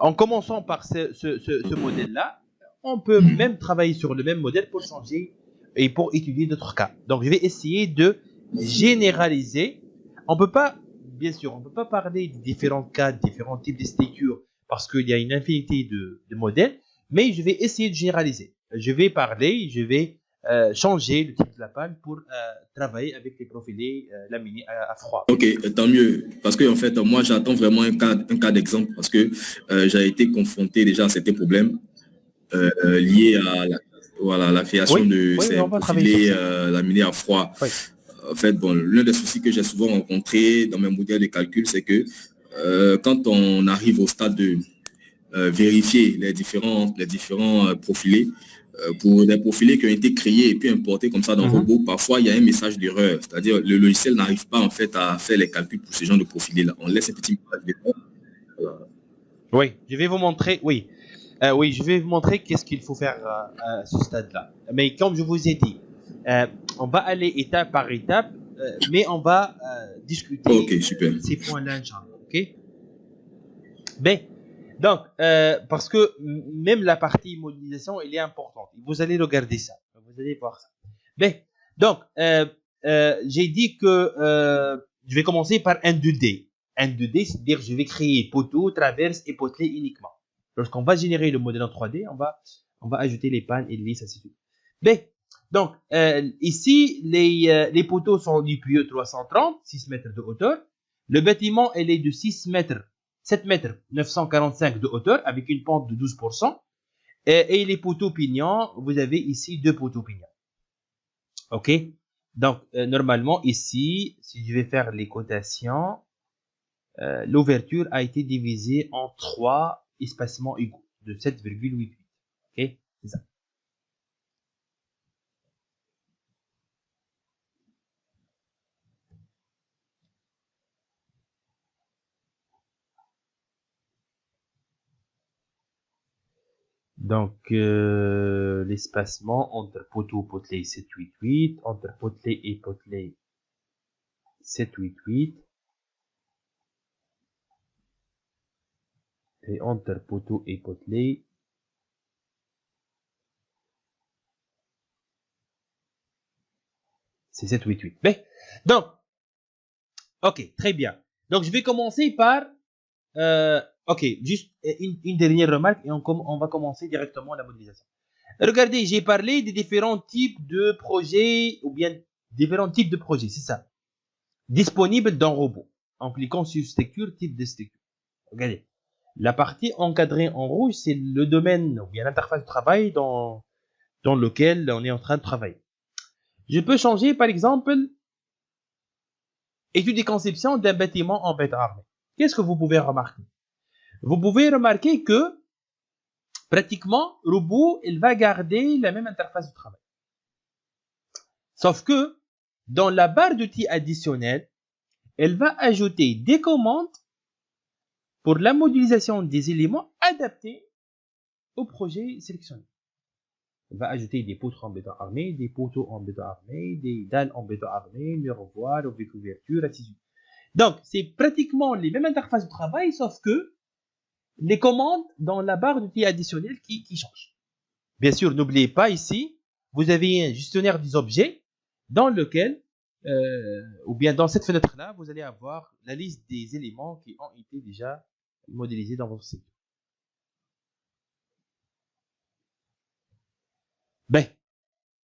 en commençant par ce modèle-là, on peut même travailler sur le même modèle pour changer et pour étudier d'autres cas. Donc, je vais essayer de généraliser. On peut pas, bien sûr, on peut pas parler de différents cas, de différents types de structures parce qu'il y a une infinité de modèles, mais je vais essayer de généraliser. Je vais parler, je vais changer le type de la panne pour travailler avec les profilés laminés à froid. Ok, tant mieux. Parce que en fait, moi, j'attends vraiment un cas d'exemple parce que j'ai été confronté déjà à certains problèmes liés à la création de ces profilés laminés à froid. Oui. En fait, bon, l'un des soucis que j'ai souvent rencontré dans mes modèles de calcul, c'est que quand on arrive au stade de vérifier les différents profilés, pour des profilés qui ont été créés et puis importés comme ça dans le robot, parfois il y a un message d'erreur, c'est-à-dire le logiciel n'arrive pas en fait à faire les calculs pour ce genre de profilés-là. On laisse un petit message d'erreur. Voilà. Oui, je vais vous montrer, je vais vous montrer qu'est-ce qu'il faut faire à ce stade-là. Mais comme je vous ai dit, on va aller étape par étape, mais on va discuter ces points-là, ok? Mais donc, parce que même la partie modélisation, elle est importante. Vous allez regarder ça. Vous allez voir ça. Mais, donc, j'ai dit que je vais commencer par un 2D. Un 2D, c'est-à-dire je vais créer poteau, traverse et potelet uniquement. Lorsqu'on va générer le modèle en 3D, on va ajouter les pannes et les vis, ainsi de suite. Mais, donc, ici, les poteaux sont du PE 330, 6 mètres de hauteur. Le bâtiment, elle est de 7 mètres 945 de hauteur avec une pente de 12%. Et les poteaux pignons, vous avez ici 2 poteaux pignons. Ok? Donc, normalement, ici, si je vais faire les cotations, l'ouverture a été divisée en 3 espacements égaux de 7,88. Ok? C'est ça. Donc, l'espacement entre poteau et potelet 7,88, entre potelet et potelet 7,88, et entre poteau et potelet c'est 7,88. Mais, donc, ok, très bien. Donc, je vais commencer par ok, juste une dernière remarque et on va commencer directement la modélisation. Regardez, j'ai parlé des différents types de projets ou bien différents types de projets, c'est ça. Disponibles dans robot, en cliquant sur structure, type de structure. Regardez, la partie encadrée en rouge, c'est le domaine ou bien l'interface de travail dans lequel on est en train de travailler. Je peux changer, par exemple, étude et conception d'un bâtiment en bêta armée. Qu'est-ce que vous pouvez remarquer? Vous pouvez remarquer que pratiquement, robot, il va garder la même interface de travail. Sauf que dans la barre d'outils additionnelle, elle va ajouter des commandes pour la modélisation des éléments adaptés au projet sélectionné. Elle va ajouter des poutres en béton armé, des poteaux en béton armé, des dalles en béton armé, miroirs, couverture, etc. Donc, c'est pratiquement les mêmes interfaces de travail, sauf que les commandes dans la barre d'outils additionnelle qui changent. Bien sûr, n'oubliez pas ici, vous avez un gestionnaire des objets dans lequel, ou bien dans cette fenêtre-là, vous allez avoir la liste des éléments qui ont été déjà modélisés dans votre site. Ben,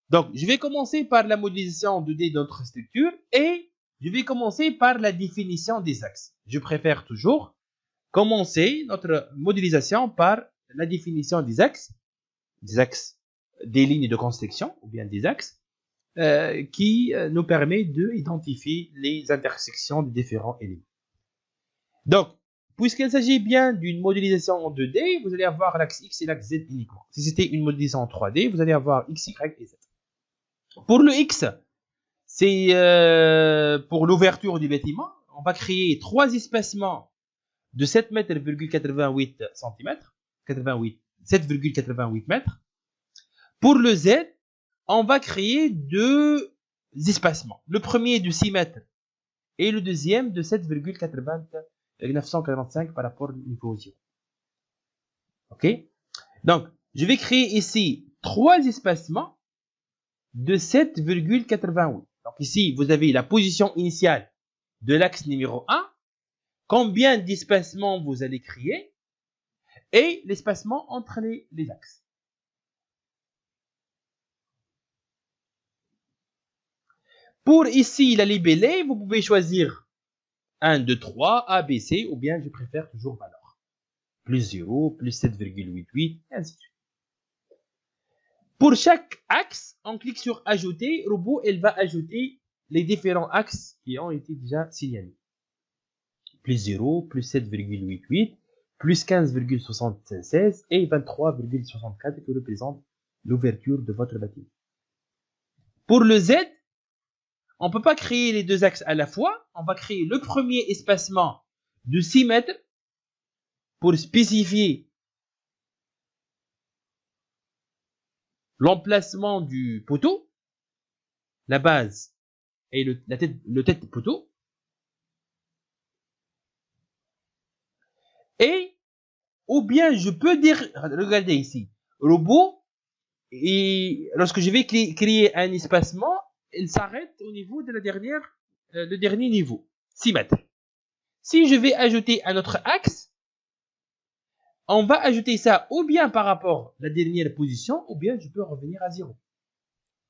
donc, je vais commencer par la modélisation 2D de notre structure et je vais commencer par la définition des axes. Je préfère toujours commencer notre modélisation par la définition des axes, des lignes de construction ou bien des axes qui nous permet d'identifier les intersections des différents éléments. Donc, puisqu'il s'agit bien d'une modélisation en 2D, vous allez avoir l'axe X et l'axe Z uniquement. Si c'était une modélisation en 3D, vous allez avoir X, Y et Z. Pour le X, c'est pour l'ouverture du bâtiment. On va créer 3 espacements de 7,88 cm, 7,88 mètres. Pour le Z, on va créer 2 espacements. Le premier de 6 mètres et le deuxième de 7,945 par rapport au niveau 0. Ok? Donc, je vais créer ici 3 espacements de 7,88. Donc ici, vous avez la position initiale de l'axe numéro 1, combien d'espacements vous allez créer, et l'espacement entre les axes. Pour ici, la libellée, vous pouvez choisir 1, 2, 3, A, B, C, ou bien je préfère toujours valeur. Plus 0, plus 7,88, et ainsi de suite. Pour chaque axe, on clique sur ajouter. Robot, elle va ajouter les différents axes qui ont été déjà signalés. Plus 0, plus 7,88, plus 15,76 et 23,64 qui représentent l'ouverture de votre bâtiment. Pour le Z, on ne peut pas créer les 2 axes à la fois. On va créer le premier espacement de 6 mètres pour spécifier l'emplacement du poteau, la base et le tête de poteau. Et, ou bien je peux dire, regardez ici, robot, et lorsque je vais créer un espacement, il s'arrête au niveau de le dernier niveau, 6 mètres. Si je vais ajouter un autre axe, on va ajouter ça ou bien par rapport à la dernière position, ou bien je peux revenir à 0.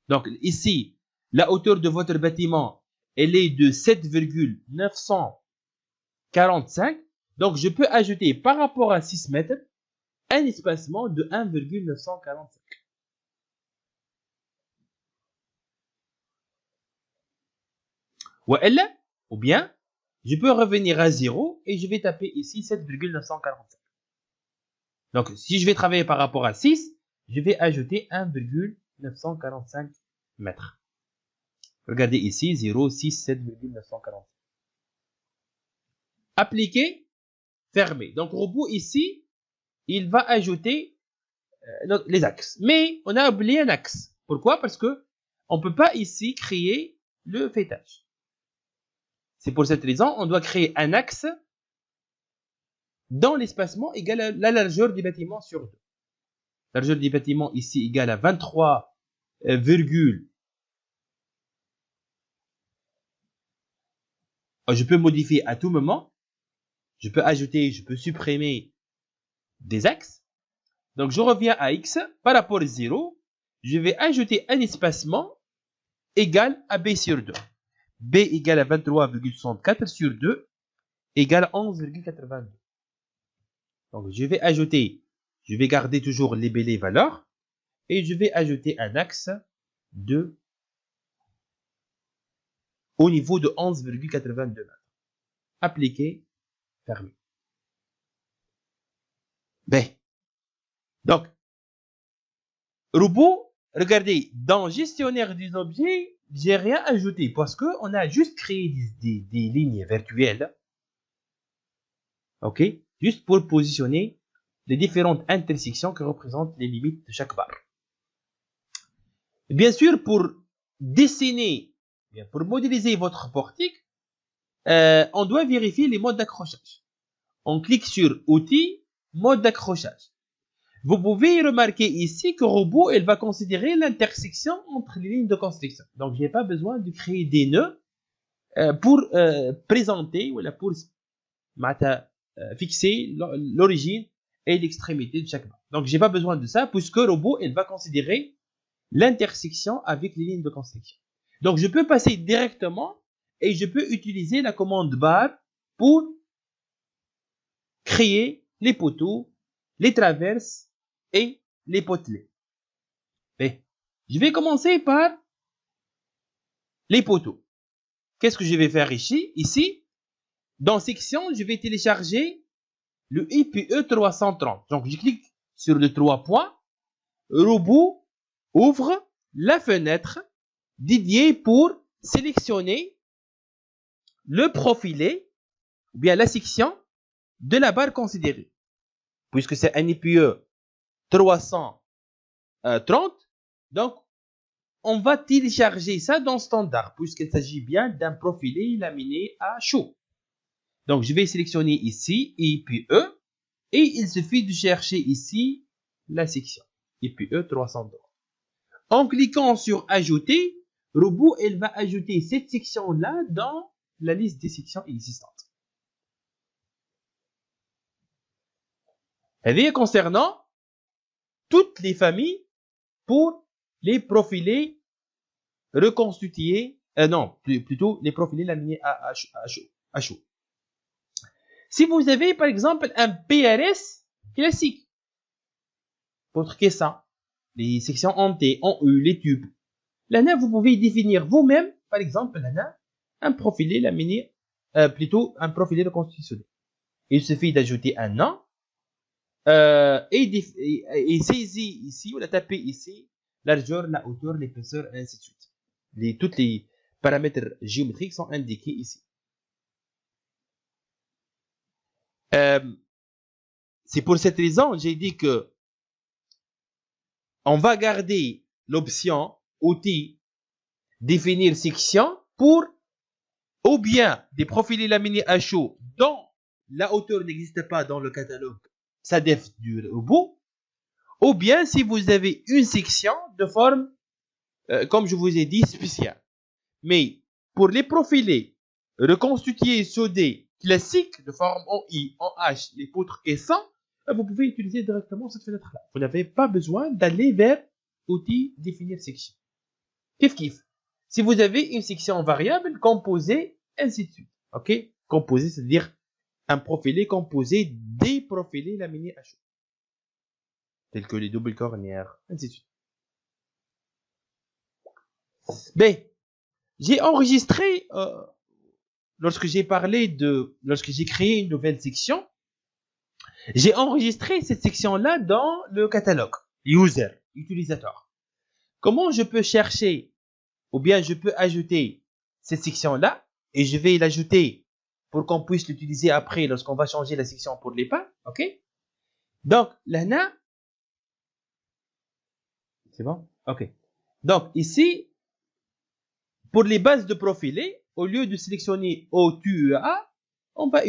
Donc ici, la hauteur de votre bâtiment, elle est de 7,945. Donc je peux ajouter par rapport à 6 mètres un espacement de 1,945. Ou bien, je peux revenir à 0 et je vais taper ici 7,945. Donc, si je vais travailler par rapport à 6, je vais ajouter 1,945 mètres. Regardez ici, 0, 6, 7,945. Appliquer, fermer. Donc, robot ici, il va ajouter les axes. Mais on a oublié un axe. Pourquoi? Parce que on ne peut pas ici créer le fêtage. C'est pour cette raison, on doit créer un axe dans l'espacement égal à la largeur du bâtiment sur 2. La largeur du bâtiment ici égale à 23, je peux modifier à tout moment. Je peux ajouter, je peux supprimer des axes. Donc je reviens à x par rapport à 0. Je vais ajouter un espacement égal à b sur 2. B égale à 23,64 sur 2 égale à 11,82. Donc je vais ajouter, je vais garder toujours les valeurs et je vais ajouter un axe au niveau de 11,82 mètres. Appliquer, fermer. B. Donc, robot, regardez, dans gestionnaire des objets, j'ai rien ajouté parce qu'on a juste créé des lignes virtuelles. Ok? Juste pour positionner les différentes intersections qui représentent les limites de chaque barre. Bien sûr, pour dessiner, pour modéliser votre portique, on doit vérifier les modes d'accrochage. On clique sur Outils, mode d'accrochage. Vous pouvez remarquer ici que robot, elle va considérer l'intersection entre les lignes de construction. Donc, je n'ai pas besoin de créer des nœuds pour présenter, ou pour fixer l'origine et l'extrémité de chaque barre. Donc, je n'ai pas besoin de ça, puisque robot, elle va considérer l'intersection avec les lignes de construction. Donc, je peux passer directement et je peux utiliser la commande barre pour créer les poteaux, les traverses et les potelets. Et je vais commencer par les poteaux. Qu'est-ce que je vais faire ici? Ici, Dans section, je vais télécharger le IPE 330. Donc, je clique sur le 3 points. Robot ouvre la fenêtre dédiée pour sélectionner le profilé ou bien la section de la barre considérée. Puisque c'est un IPE 330, donc on va télécharger ça dans standard puisqu'il s'agit bien d'un profilé laminé à chaud. Donc je vais sélectionner ici IPE et il suffit de chercher ici la section IPE 330. En cliquant sur ajouter, Robot elle va ajouter cette section là dans la liste des sections existantes. هذه concernant toutes les familles pour les profilés reconstitués, plutôt les profilés laminés à chaud. Si vous avez par exemple un PRS classique, votre caisson, les sections en T, en U, les tubes, là vous pouvez définir vous-même, par exemple, là un profilé laminé, plutôt un profilé reconstitutionnel. Il suffit d'ajouter un nom et saisir ici ou la taper ici largeur, la hauteur, l'épaisseur, et ainsi de suite. Tous les paramètres géométriques sont indiqués ici. C'est pour cette raison j'ai dit que on va garder l'option outil définir section pour ou bien des profilés laminés à chaud dont la hauteur n'existe pas dans le catalogue SADEF du robot, ou bien si vous avez une section de forme comme je vous ai dit spéciale. Mais pour les profilés reconstitués soudés classiques de forme en I, en H, les poutres caissons, vous pouvez utiliser directement cette fenêtre-là. Vous n'avez pas besoin d'aller vers outil définir section. Kiff. Si vous avez une section variable, composée, ainsi de suite. Ok? Composée, c'est-à-dire un profilé composé des profilés laminés à chaud. Tels que les doubles cornières, ainsi de suite. B. J'ai enregistré, lorsque j'ai créé une nouvelle section, j'ai enregistré cette section-là dans le catalogue user, utilisateur. Comment je peux chercher ou bien je peux ajouter cette section-là et je vais l'ajouter pour qu'on puisse l'utiliser après lorsqu'on va changer la section pour les pas, ok? Donc, là, c'est bon? Ok. Donc, ici, pour les bases de profilés, au lieu de sélectionner OTUA, on va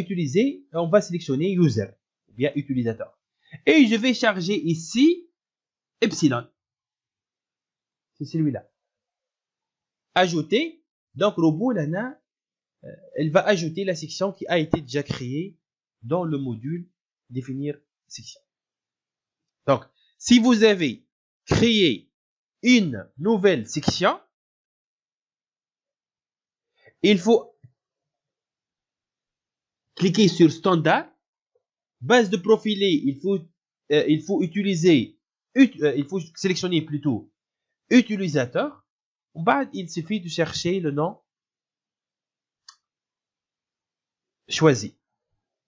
sélectionner user, ou bien utilisateur. Et je vais charger ici epsilon. C'est celui-là. Ajouter. Donc, robot, là, elle va ajouter la section qui a été déjà créée dans le module définir section. Donc, si vous avez créé une nouvelle section, il faut cliquer sur standard, base de profilé, il faut sélectionner plutôt utilisateur. En bas, il suffit de chercher le nom choisi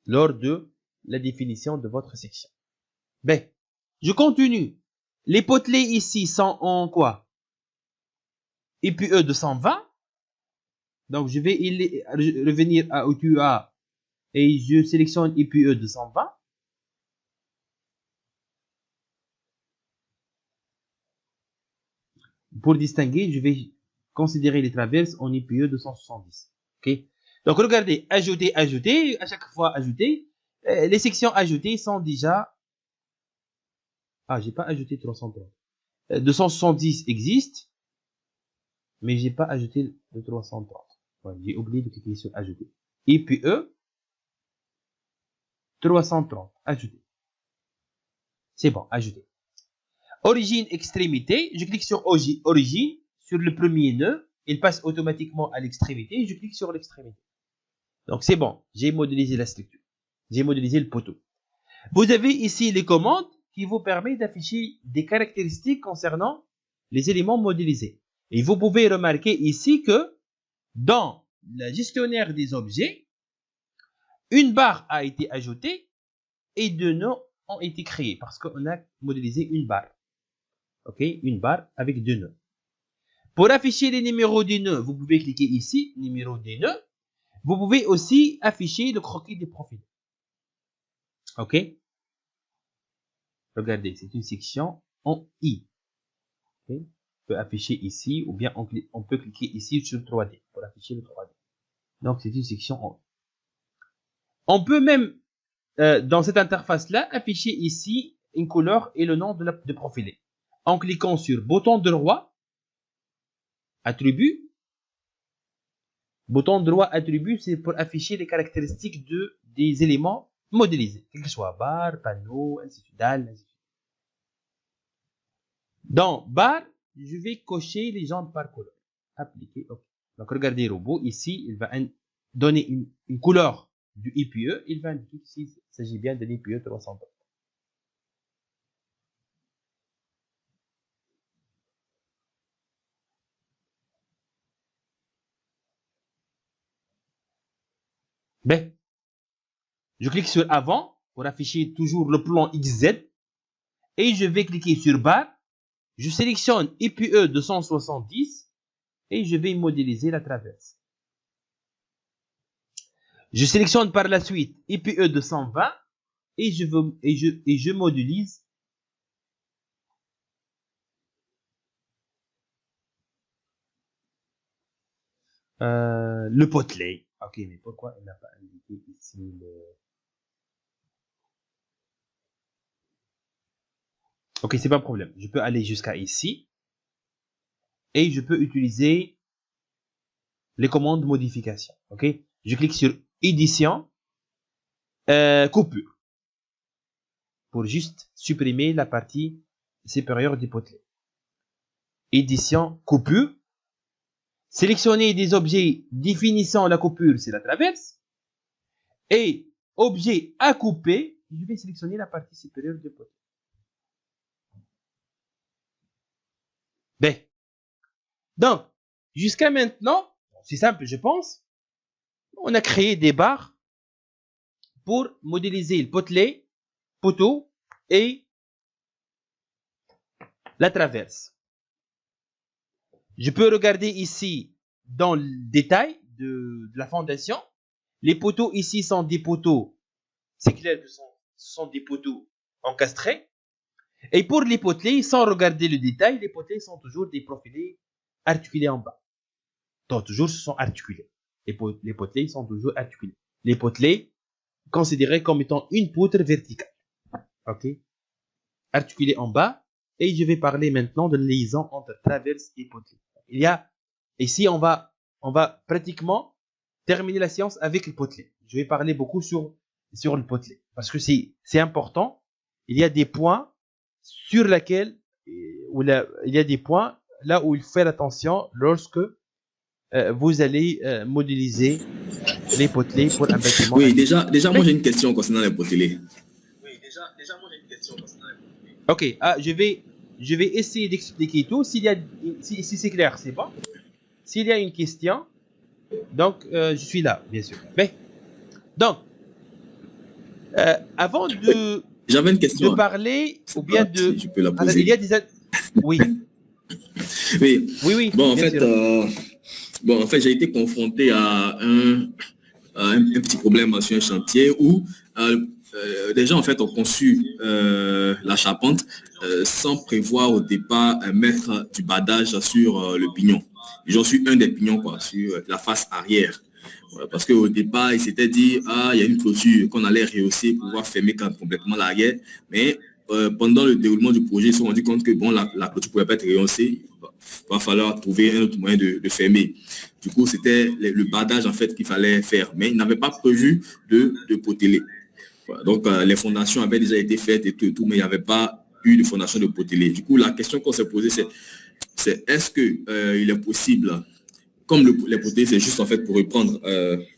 lors de la définition de votre section. B. Je continue. Les potelets ici sont en quoi? IPE 220. Donc, je vais revenir à OTUA et je sélectionne IPE 220. Pour distinguer, je vais considérer les traverses en IPE 270. Ok? Donc, regardez, ajouter, à chaque fois ajouter. Les sections ajoutées sont déjà... Ah, j'ai pas ajouté 330. 270 existe, mais j'ai pas ajouté le 330. Ouais, j'ai oublié de cliquer sur ajouter. IPE 330, ajouter. C'est bon, ajouter. Origine, extrémité, je clique sur origine, sur le premier nœud, il passe automatiquement à l'extrémité, je clique sur l'extrémité. Donc c'est bon, j'ai modélisé la structure, j'ai modélisé le poteau. Vous avez ici les commandes qui vous permettent d'afficher des caractéristiques concernant les éléments modélisés. Et vous pouvez remarquer ici que dans le gestionnaire des objets, une barre a été ajoutée et 2 nœuds ont été créés parce qu'on a modélisé une barre. Ok, une barre avec 2 nœuds. Pour afficher les numéros des nœuds, vous pouvez cliquer ici, numéro des nœuds. Vous pouvez aussi afficher le croquis des profils. Ok. Regardez, c'est une section en I. Okay. On peut afficher ici ou bien on peut cliquer ici sur 3D pour afficher le 3D. Donc c'est une section en I. On peut même, dans cette interface-là, afficher ici une couleur et le nom de profilé. En cliquant sur bouton droit, attribut. Bouton droit attribut, c'est pour afficher les caractéristiques des éléments modélisés, quel que soit barre, panneau, ainsi de suite, dalle, ainsi de suite. Dans barre, je vais cocher les genres par couleur. Appliquer, OK. Donc regardez le robot, ici, il va donner une couleur du IPE, il va indiquer s'il s'agit bien de l'IPE 330. B. Je clique sur avant pour afficher toujours le plan XZ et je vais cliquer sur barre. Je sélectionne IPE 270 et je vais modéliser la traverse. Je sélectionne par la suite IPE 220 et je modélise le potelet. Ok, mais pourquoi elle n'a pas indiqué ici le... Ok, c'est pas un problème. Je peux aller jusqu'à ici et je peux utiliser les commandes modification. Ok, je clique sur édition, coupure pour juste supprimer la partie supérieure du potelet. Édition, coupure. Sélectionner des objets définissant la coupure, c'est la traverse. Et objet à couper, je vais sélectionner la partie supérieure du potelet. B. Donc, jusqu'à maintenant, c'est simple, je pense. On a créé des barres pour modéliser le potelet, poteau et la traverse. Je peux regarder ici dans le détail de la fondation. Les poteaux ici sont des poteaux, c'est clair que ce sont des poteaux encastrés. Et pour les potelets, sans regarder le détail, les potelets sont toujours des profilés articulés en bas. Donc toujours, ce sont articulés. Les potelets sont toujours articulés. Les potelets considérés comme étant une poutre verticale. Ok, articulés en bas. Et je vais parler maintenant de la liaison entre traverse et potelet. Il y a ici, on va pratiquement terminer la séance avec le potelet. Je vais parler beaucoup sur le potelet parce que c'est important. Il y a des points sur lesquels il y a des points là où il faut faire attention lorsque vous allez modéliser les potelets pour un bâtiment. Oui, déjà moi j'ai une question concernant les potelets. Ok, je vais essayer d'expliquer tout. Si c'est clair, c'est bon. S'il y a une question, donc je suis là, bien sûr. Mais donc, avant j'avais une question. De parler ou bien de, si je peux la poser. Il y a des oui. Oui. Bon, en fait, j'ai été confronté à un petit problème sur un chantier où les gens en fait ont conçu la charpente sans prévoir au départ mettre du badage sur le pignon. J'en suis un des pignons quoi, sur la face arrière. Parce qu'au départ, il s'était dit, il y a une clôture qu'on allait rehausser pour pouvoir fermer complètement l'arrière. Mais pendant le déroulement du projet, ils se sont rendus compte que bon, la clôture ne pouvait pas être rehaussée. Il va falloir trouver un autre moyen de fermer. Du coup, c'était le badage en fait qu'il fallait faire. Mais ils n'avaient pas prévu de poteler. Voilà, donc, les fondations avaient déjà été faites et tout, mais il n'y avait pas eu de fondation de poteler. Du coup, la question qu'on s'est posée, c'est est-ce qu'il est possible, comme les potelets, c'est juste en fait pour reprendre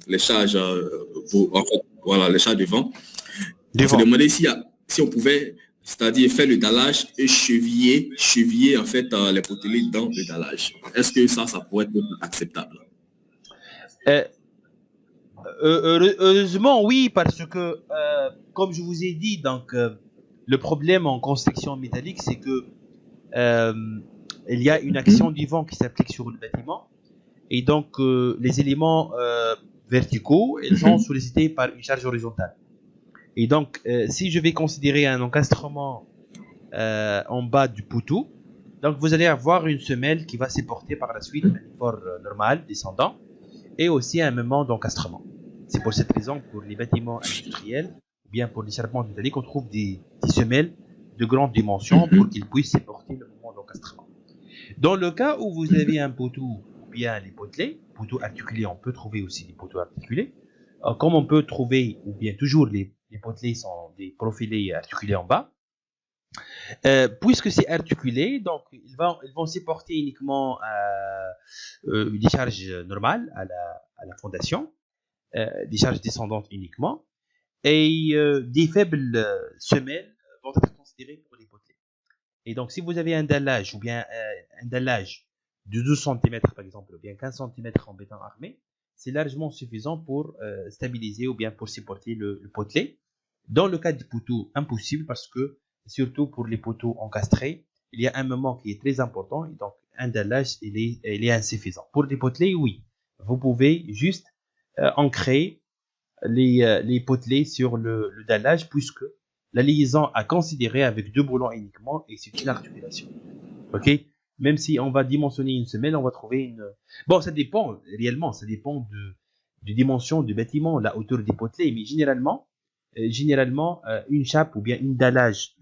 les charges, les charges devant. On s'est demandé si on pouvait, c'est-à-dire faire le dallage et cheviller en fait les potelets dans le dallage. Est-ce que ça pourrait être acceptable? Heureusement, oui, parce que, comme je vous ai dit, donc, le problème en construction métallique, c'est que il y a une action du vent qui s'applique sur le bâtiment, et donc les éléments verticaux, ils sont sollicités par une charge horizontale. Et donc, si je vais considérer un encastrement en bas du poteau, donc vous allez avoir une semelle qui va supporter par la suite un effort normal, descendant, et aussi un moment d'encastrement. C'est pour cette raison, pour les bâtiments industriels, ou bien pour les charpentes métalliques, on trouve des semelles de grande dimension pour qu'ils puissent supporter le moment d'encastrement. Dans le cas où vous avez un poteau, ou bien les potelets, poteaux articulés, on peut trouver aussi des poteaux articulés. Comme on peut trouver, ou bien toujours les potelets sont des profilés articulés en bas. Puisque c'est articulé, donc ils vont supporter uniquement des charges normales à la fondation, des charges descendantes uniquement, et des faibles semelles vont être considérées pour les potelets. Et donc, si vous avez un dallage, ou bien un dallage de 12 cm par exemple, ou bien 15 cm en béton armé, c'est largement suffisant pour stabiliser ou bien pour supporter le potelet. Dans le cas du poteau, impossible, parce que surtout pour les poteaux encastrés, il y a un moment qui est très important, et donc un dallage il est insuffisant. Pour les potelets, oui, vous pouvez juste ancrer les potelets sur le dallage, puisque la liaison à considérer avec 2 boulons uniquement, et c'est une articulation. Ok, même si on va dimensionner une semelle, on va trouver une. Bon, ça dépend réellement, ça dépend de dimension du bâtiment, la hauteur des potelets, mais généralement, une chape ou bien une dallage,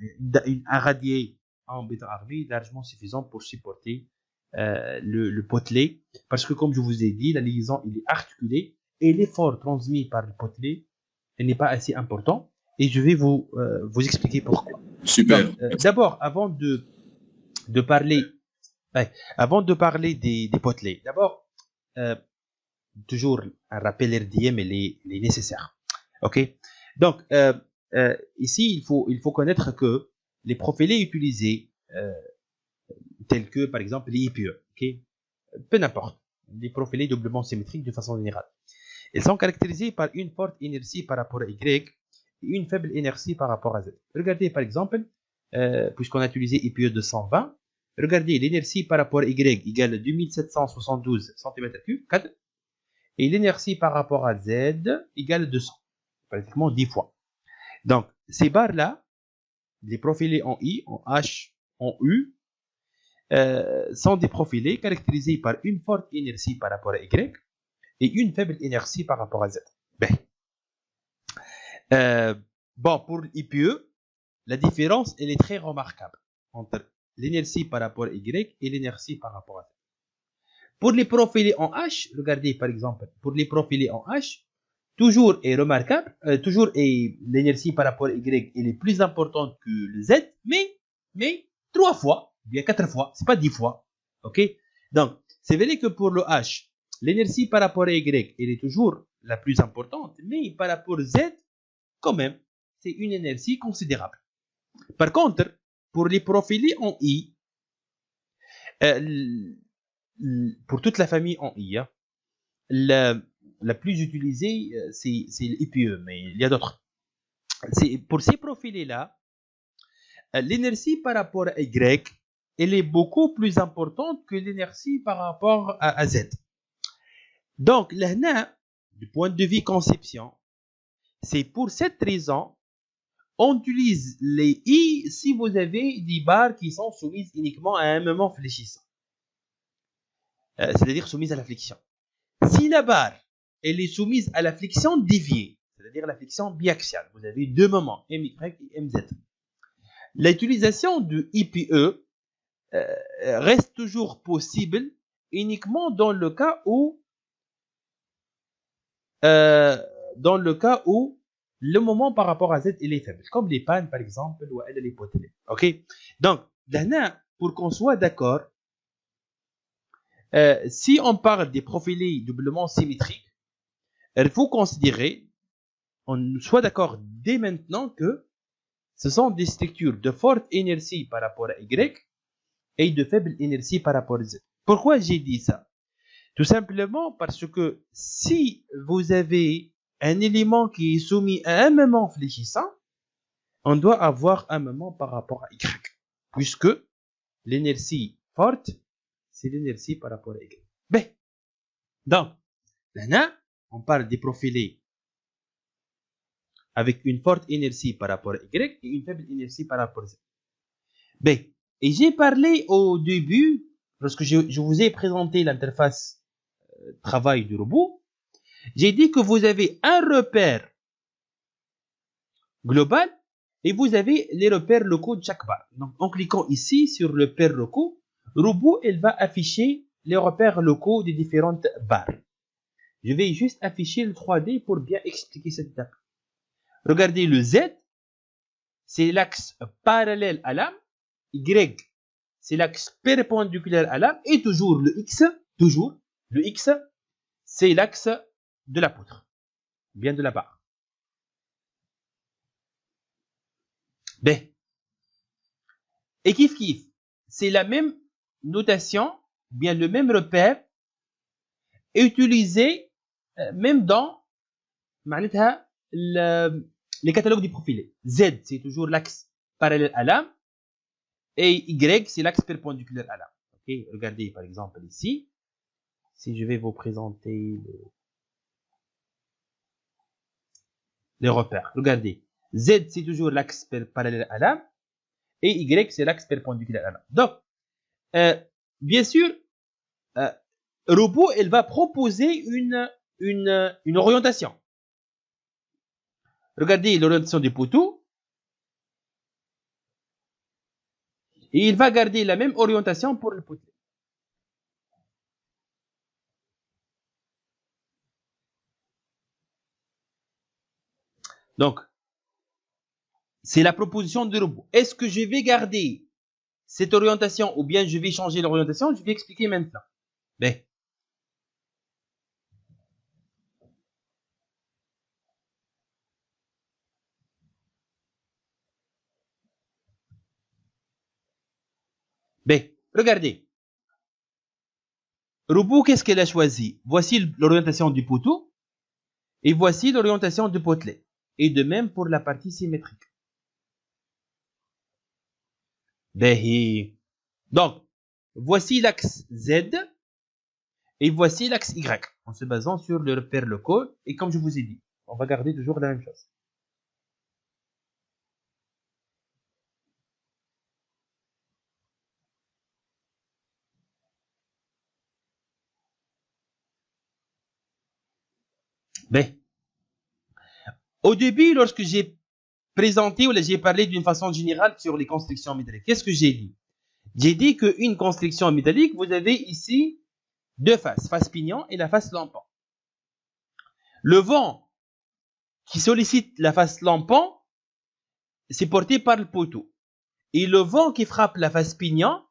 un radier en béton armé est largement suffisant pour supporter le potelet, parce que comme je vous ai dit, la liaison il est articulée et l'effort transmis par le potelet n'est pas assez important, et je vais vous expliquer pourquoi. Super. D'abord, avant de parler des potelets, d'abord toujours un rappel RDM il est nécessaire. Ok. Donc, ici, il faut connaître que les profilés utilisés, tels que, par exemple, les IPE, okay, peu n'importe, les profilés doublement symétriques de façon générale, ils sont caractérisés par une forte inertie par rapport à Y et une faible inertie par rapport à Z. Regardez, par exemple, puisqu'on a utilisé IPE 220, regardez l'inertie par rapport à Y égale 2772 cm3, 4, et l'inertie par rapport à Z égale 200. Pratiquement 10 fois. Donc, ces barres-là, les profilés en I, en H, en U, sont des profilés caractérisés par une forte inertie par rapport à Y et une faible inertie par rapport à Z. Bon, pour l'IPE, la différence elle est très remarquable entre l'inertie par rapport à Y et l'inertie par rapport à Z. Pour les profilés en H, regardez par exemple, pour les profilés en H, toujours est remarquable, toujours est l'inertie par rapport à Y elle est plus importante que le Z, mais 3 fois, bien 4 fois, c'est pas 10 fois. Ok? Donc, c'est vrai que pour le H, l'inertie par rapport à Y elle est toujours la plus importante, mais par rapport à Z, quand même, c'est une inertie considérable. Par contre, pour les profilés en I, pour toute la famille en I, hein, la plus utilisée, c'est l'IPE, mais il y a d'autres. Pour ces profilés-là, l'inertie par rapport à Y, elle est beaucoup plus importante que l'inertie par rapport à Z. Donc, là, du point de vue conception, c'est pour cette raison, on utilise les I si vous avez des barres qui sont soumises uniquement à un moment fléchissant. C'est-à-dire soumises à la flexion. Si la barre elle est soumise à la flexion déviée, c'est-à-dire la flexion biaxiale, vous avez 2 moments, MY et MZ. L'utilisation de IPE reste toujours possible uniquement dans le cas où le moment par rapport à Z il est faible, comme les pannes par exemple ou les potelets. Ok. Donc là, pour qu'on soit d'accord, si on parle des profilés doublement symétriques, il faut considérer, on soit d'accord dès maintenant que ce sont des structures de forte inertie par rapport à Y et de faible inertie par rapport à Z. Pourquoi j'ai dit ça? Tout simplement parce que si vous avez un élément qui est soumis à un moment fléchissant, on doit avoir un moment par rapport à Y. Puisque l'inertie forte, c'est l'inertie par rapport à Y. Ben, donc, là, on parle des profilés avec une forte inertie par rapport à Y et une faible inertie par rapport à Z. Ben, et j'ai parlé au début, lorsque je vous ai présenté l'interface travail du robot, j'ai dit que vous avez un repère global et vous avez les repères locaux de chaque barre. Donc, en cliquant ici sur le repère locaux, le robot, il va afficher les repères locaux des différentes barres. Je vais juste afficher le 3D pour bien expliquer cette étape. Regardez le Z, c'est l'axe parallèle à l'âme. Y, c'est l'axe perpendiculaire à l'âme. Et toujours le X, c'est l'axe de la poutre, bien de la barre. B. Et kiff, c'est la même notation, bien le même repère, utilisé même dans les catalogues du profilé. Z, c'est toujours l'axe parallèle à l'âme. Et Y, c'est l'axe perpendiculaire à l'âme. Okay, regardez par exemple ici. Si je vais vous présenter les repères. Regardez. Z, c'est toujours l'axe parallèle à l'âme. Et Y, c'est l'axe perpendiculaire à l'âme. Donc, bien sûr, robot, elle va proposer une orientation. Regardez l'orientation du poteau. Et il va garder la même orientation pour le poteau. Donc, c'est la proposition du robot. Est-ce que je vais garder cette orientation ou bien je vais changer l'orientation? Je vais expliquer maintenant. Ben. Ben, regardez. Robot, qu'est-ce qu'elle a choisi? Voici l'orientation du poteau et voici l'orientation du potelet. Et de même pour la partie symétrique. Ben, donc, voici l'axe Z et voici l'axe Y en se basant sur le repère local. Et comme je vous ai dit, on va garder toujours la même chose. Ben, au début, lorsque j'ai présenté ou j'ai parlé d'une façon générale sur les constructions métalliques, qu'est-ce que j'ai dit? J'ai dit qu'une construction métallique, vous avez ici deux faces, face pignon et la face lampant. Le vent qui sollicite la face lampant, c'est porté par le poteau. Et le vent qui frappe la face pignon,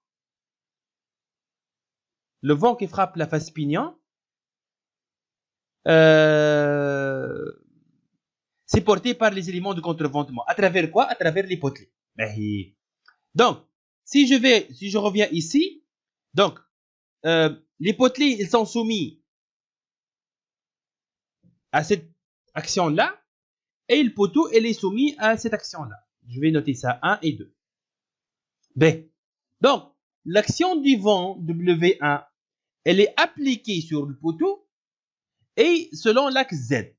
c'est porté par les éléments de contreventement. À travers quoi? À travers les potelets. Donc, si je reviens ici, donc, les potelets, ils sont soumis à cette action-là, et le poteau, il est soumis à cette action-là. Je vais noter ça 1 et 2. B. Donc, l'action du vent W1, elle est appliquée sur le poteau et selon l'axe Z.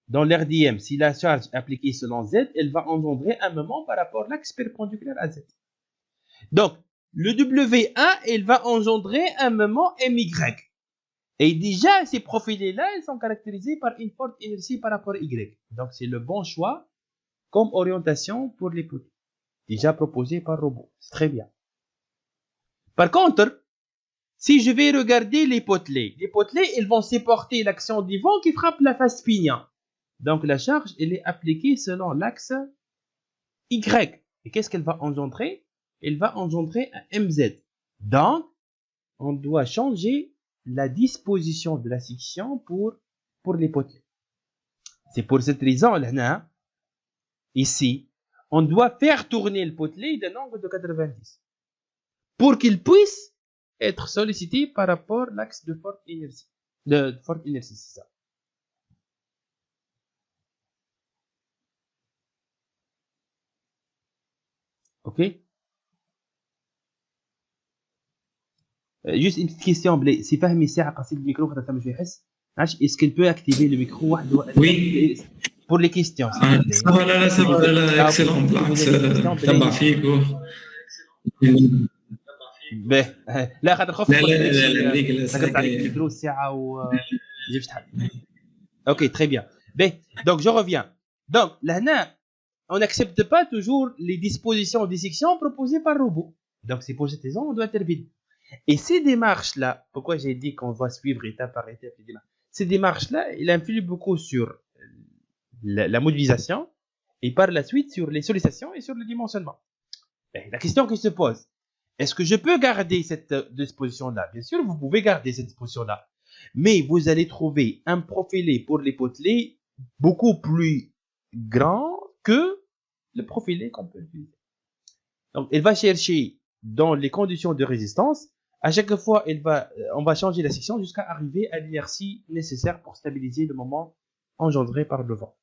Dans l'RDM, si la charge est appliquée selon Z, elle va engendrer un moment par rapport à l'axe perpendiculaire à Z. Donc, le W1, elle va engendrer un moment MY. Et déjà, ces profilés-là, ils sont caractérisés par une forte inertie par rapport à Y. Donc, c'est le bon choix comme orientation pour les poteaux. Déjà proposé par robot. C'est très bien. Par contre, si je vais regarder les potelets, ils vont supporter l'action du vent qui frappe la face pignon. Donc, la charge, elle est appliquée selon l'axe Y. Et qu'est-ce qu'elle va engendrer? Elle va engendrer un MZ. Donc, on doit changer la disposition de la section pour les potelets. C'est pour cette raison, là, ici, on doit faire tourner le potelet d'un angle de 90 pour qu'il puisse être sollicité par rapport à l'axe de forte inertie. C'est ça. Ok. Juste une petite question, Blé. Si Fahmi ساعة قصير الميكرو خاطر ثم شوية يحس. Est-ce qu'elle peut activer le micro وحده Oui. pour les questions, s'il vous plaît. Ça va, là, ça va, là, Ah, ok. excellent, Si vous avez des questions, تبع Blé. فيك باهي. لا خاطر خفت لا لا قلت لا لا ماكش هذيك سكرت عليك الميكرو الساعة و جبت شحال. Ok, très bien. Ben, donc je reviens. Donc, là, on n'accepte pas toujours les dispositions des sections proposées par le robot. Donc, c'est pour cette raison on doit intervenir. Et ces démarches-là, pourquoi j'ai dit qu'on va suivre étape par étape les démarches, ces démarches-là, il influe beaucoup sur la modélisation et par la suite sur les sollicitations et sur le dimensionnement. Ben, la question qui se pose, est-ce que je peux garder cette disposition-là? Bien sûr, vous pouvez garder cette disposition-là. Mais vous allez trouver un profilé pour les potelets beaucoup plus grand que le profilé qu'on peut utiliser. Donc, elle va chercher dans les conditions de résistance. À chaque fois, on va changer la section jusqu'à arriver à l'inertie nécessaire pour stabiliser le moment engendré par le vent.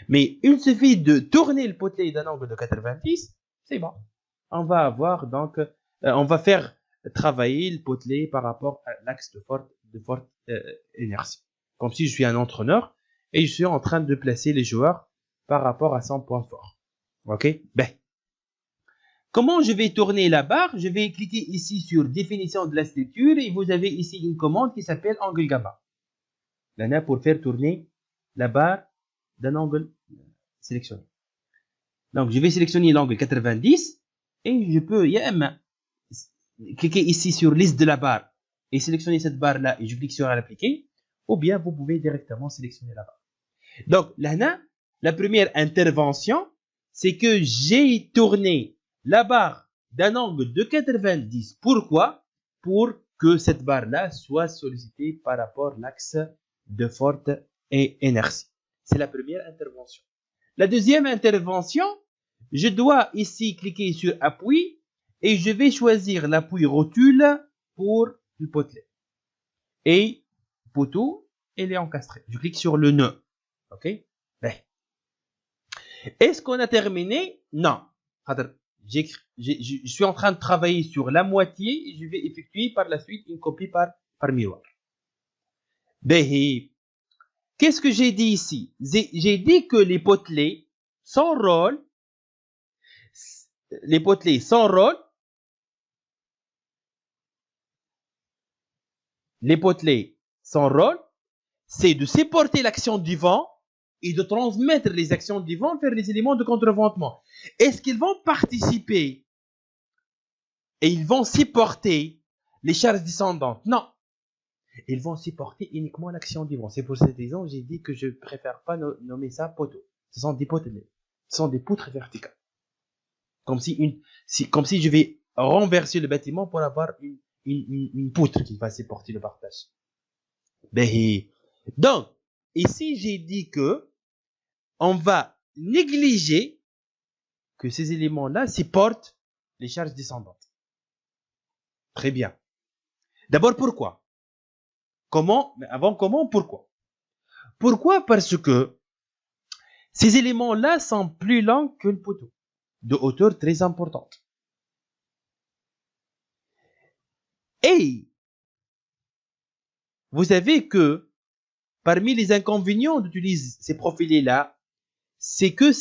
Mais il suffit de tourner le potelet d'un angle de 90, c'est bon. On va avoir donc, on va faire travailler le potelet par rapport à l'axe de forte inertie. Comme si je suis un entraîneur et je suis en train de placer les joueurs par rapport à son point fort. Ok? Ben. Comment je vais tourner la barre? Je vais cliquer ici sur définition de la structure et vous avez ici une commande qui s'appelle angle gamma. Là, pour faire tourner la barre d'un angle sélectionné. Donc, je vais sélectionner l'angle 90 et je peux cliquer ici sur liste de la barre et sélectionner cette barre-là et je clique sur l'appliquer, ou bien vous pouvez directement sélectionner la barre. Donc, là, la première intervention, c'est que j'ai tourné la barre d'un angle de 90. Pourquoi? Pour que cette barre-là soit sollicitée par rapport à l'axe de forte inertie. C'est la première intervention. La deuxième intervention, je dois ici cliquer sur appui et je vais choisir l'appui rotule pour le potelet. Et poteau, elle est encastrée. Je clique sur le nœud. Ok? Est-ce qu'on a terminé? Non. Je suis en train de travailler sur la moitié et je vais effectuer par la suite une copie par miroir. Qu'est-ce que j'ai dit ici? J'ai dit que les potelets sans rôle, c'est de supporter l'action du vent et de transmettre les actions du vent vers les éléments de contreventement. Est-ce qu'ils vont participer et ils vont supporter les charges descendantes? Non. Ils vont supporter uniquement l'action du vent. C'est pour cette raison que j'ai dit que je ne préfère pas nommer ça poteau. Ce sont des potelets. Ce sont des poutres verticales. Comme si je vais renverser le bâtiment pour avoir une poutre qui va supporter le partage. Donc, ici, j'ai dit que on va négliger que ces éléments-là supportent les charges descendantes. Très bien. D'abord, pourquoi? Pourquoi? Pourquoi? Parce que ces éléments-là sont plus longs que le poteau, de hauteur très importante. Et vous savez que parmi les inconvénients d'utiliser ces profilés-là, c'est que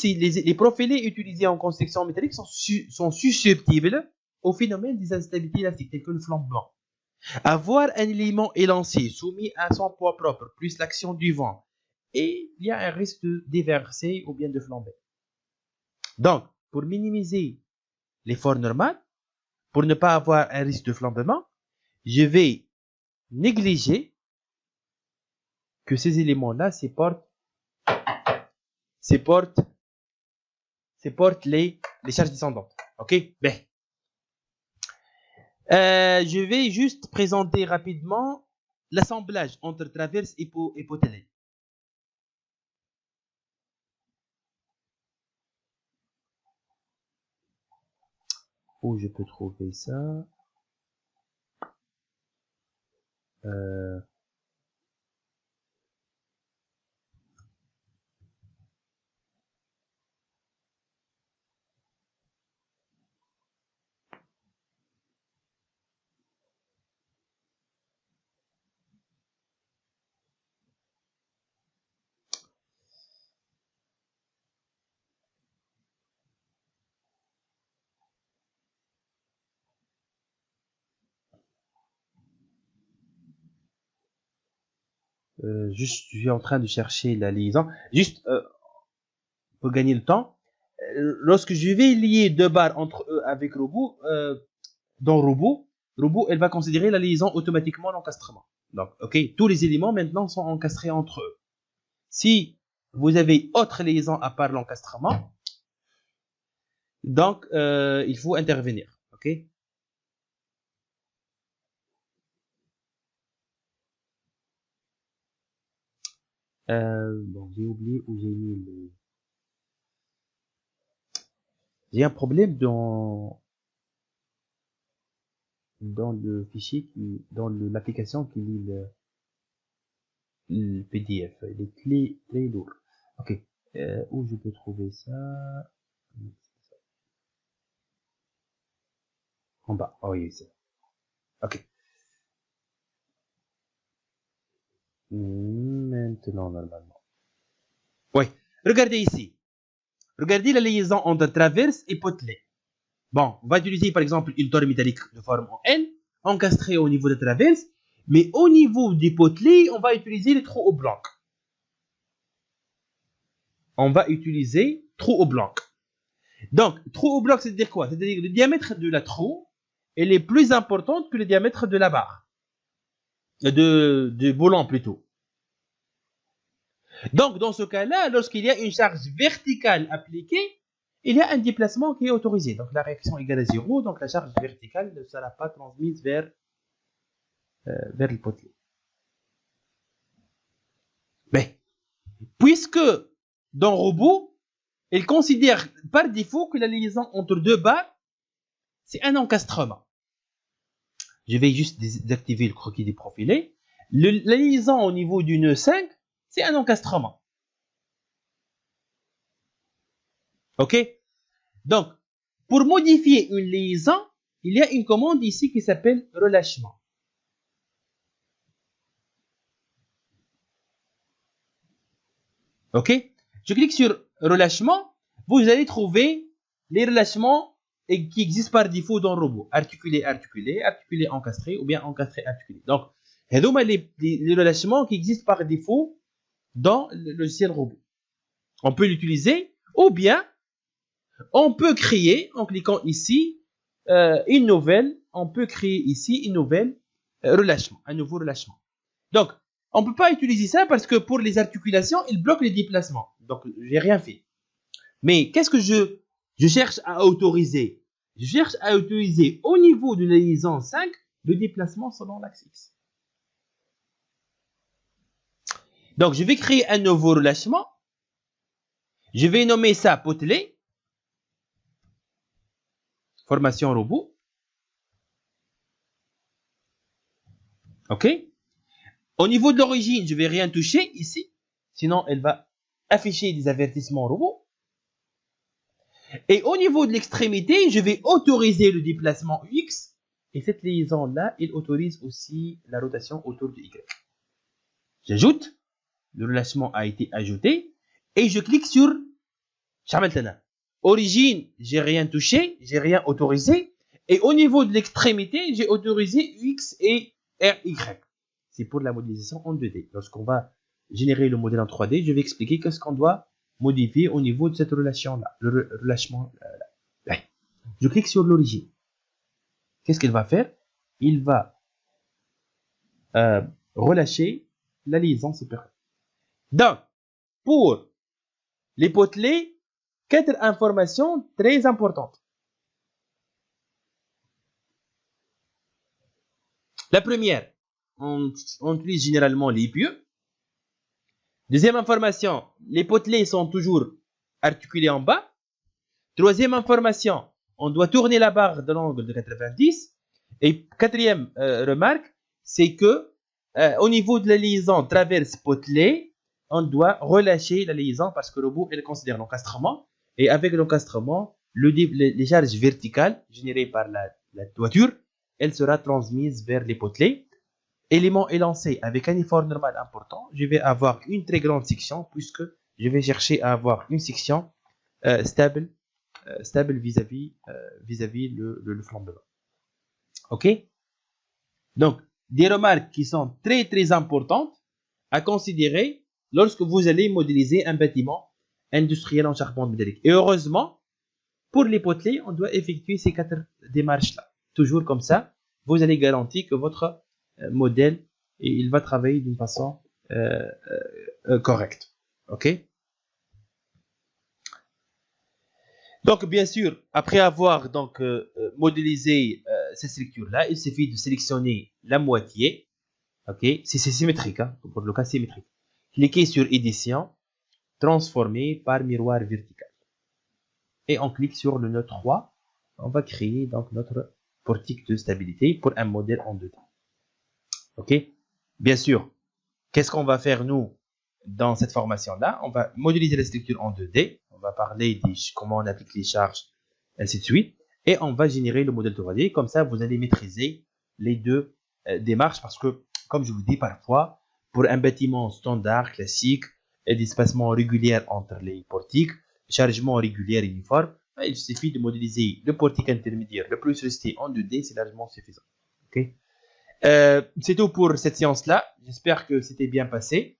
les profilés utilisés en construction métallique sont susceptibles au phénomène des instabilités élastiques, telles que le flambement. Avoir un élément élancé soumis à son poids propre, plus l'action du vent, et il y a un risque de déverser ou bien de flamber. Donc, pour minimiser l'effort normal, pour ne pas avoir un risque de flambement, je vais négliger que ces éléments-là supportent les charges descendantes. Ok? Je vais juste présenter rapidement l'assemblage entre traverse et potelet. Où je peux trouver ça? Juste, je suis en train de chercher la liaison. Juste pour gagner le temps, lorsque je vais lier deux barres entre eux avec robot, dans robot, elle va considérer la liaison automatiquement l'encastrement. Donc, ok, tous les éléments maintenant sont encastrés entre eux. Si vous avez autre liaison à part l'encastrement, donc il faut intervenir. Ok. Bon, j'ai oublié où j'ai mis le. J'ai un problème dans le fichier dans l'application qui lit le PDF. Il est très lourd. Ok. Où je peux trouver ça? En bas. Oh oui, c'est. Ok. Maintenant, normalement. Oui. Regardez ici. Regardez la liaison entre traverse et potelet. Bon, on va utiliser par exemple une tore métallique de forme en L, encastrée au niveau de traverse, mais au niveau des potelets, on va utiliser les trous obliques. On va utiliser trous obliques. Donc, trou oblique, c'est-à-dire quoi? C'est-à-dire que le diamètre de la trou, elle est plus importante que le diamètre de la barre. De volant plutôt. Donc, dans ce cas-là, lorsqu'il y a une charge verticale appliquée, il y a un déplacement qui est autorisé. Donc, la réaction égale à 0. Donc, la charge verticale ne sera pas transmise vers le potelet. Mais, puisque dans robot, il considère par défaut que la liaison entre deux barres, c'est un encastrement. Je vais juste désactiver le croquis déprofilé. La liaison au niveau du nœud 5, c'est un encastrement. Ok? Donc, pour modifier une liaison, il y a une commande ici qui s'appelle relâchement. Ok? Je clique sur relâchement. Vous allez trouver les relâchements qui existent par défaut dans le robot. Articulé, articulé, articulé, encastré ou bien encastré, articulé. Donc, c'est les relâchements qui existent par défaut dans le logiciel robot. On peut l'utiliser ou bien on peut créer, en cliquant ici, une nouvelle, on peut créer ici une nouvelle relâchement, un nouveau relâchement. Donc, on ne peut pas utiliser ça parce que pour les articulations, il bloque les déplacements. Donc, j'ai rien fait. Mais qu'est-ce que je cherche à autoriser? Je cherche à autoriser au niveau de la liaison 5 le déplacement selon l'axe X. Donc, je vais créer un nouveau relâchement. Je vais nommer ça potelet. Formation robot. OK. Au niveau de l'origine, je ne vais rien toucher ici. Sinon, elle va afficher des avertissements robot. Et au niveau de l'extrémité, je vais autoriser le déplacement X. Et cette liaison-là, elle autorise aussi la rotation autour de Y. J'ajoute. Le relâchement a été ajouté. Et je clique sur Chamaltana. Origine, j'ai rien touché, j'ai rien autorisé. Et au niveau de l'extrémité, j'ai autorisé X et RY. C'est pour la modélisation en 2D. Lorsqu'on va générer le modèle en 3D, je vais expliquer qu'est-ce qu'on doit modifier au niveau de cette relation-là, le relâchement. Je clique sur l'origine. Qu'est-ce qu'il va faire? Il va relâcher la liaison supérieure. Donc, pour les potelets, 4 informations très importantes. La première, on utilise généralement les pieux. Deuxième information, les potelets sont toujours articulés en bas. Troisième information, on doit tourner la barre de l'angle de 90. Et quatrième remarque, c'est que au niveau de la liaison traverse potelet, on doit relâcher la liaison parce que le robot elle considère l'encastrement. Et avec l'encastrement, les charges verticales générées par la toiture, elle sera transmise vers les potelets. Élément élancé avec un effort normal important, je vais avoir une très grande section puisque je vais chercher à avoir une section stable vis-à-vis le flanc de bas. Ok? Donc, des remarques qui sont très très importantes. à considérer lorsque vous allez modéliser un bâtiment industriel en charpente métallique. Et heureusement, pour les potelets, on doit effectuer ces 4 démarches-là. Toujours comme ça, vous allez garantir que votre modèle, il va travailler d'une façon correcte. OK? Donc, bien sûr, après avoir donc modélisé cette structure-là, il suffit de sélectionner la moitié. OK? Si c'est symétrique, hein, pour le cas symétrique. Cliquez sur Édition, Transformer par miroir vertical. Et on clique sur le nœud 3. On va créer donc notre portique de stabilité pour un modèle en 2D. OK? Bien sûr, qu'est-ce qu'on va faire nous dans cette formation-là? On va modéliser la structure en 2D. On va parler de comment on applique les charges, ainsi de suite. Et on va générer le modèle 3D. Comme ça, vous allez maîtriser les deux démarches parce que, comme je vous dis parfois, pour un bâtiment standard, classique, et d'espacement régulier entre les portiques, chargement régulier uniforme, il suffit de modéliser le portique intermédiaire, le plus resté en 2D, c'est largement suffisant. Okay? C'est tout pour cette séance-là. J'espère que c'était bien passé.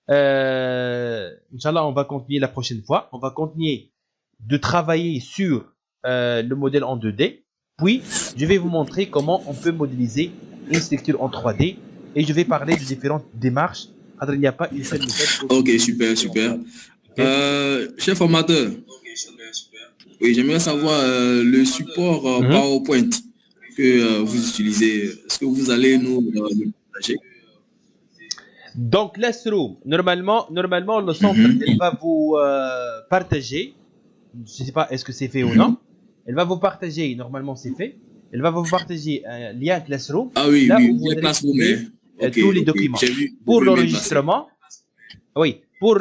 Inch'Allah, on va continuer la prochaine fois. On va continuer de travailler sur le modèle en 2D. Puis, je vais vous montrer comment on peut modéliser une structure en 3D. Et je vais parler de différentes démarches. Il n'y a pas une seule méthode. Ok, super, super. Okay. Chef formateur, oui, j'aimerais savoir le support PowerPoint que vous utilisez. Est-ce que vous allez nous le partager? Donc, Classroom, normalement, le centre, elle va vous partager. Je ne sais pas est-ce que c'est fait ou non. Elle va vous partager, normalement c'est fait. Elle va vous partager un lien Classroom. Ah oui, là oui, où vous allez Classroom, okay, tous les documents. Pour l'enregistrement, oui, pour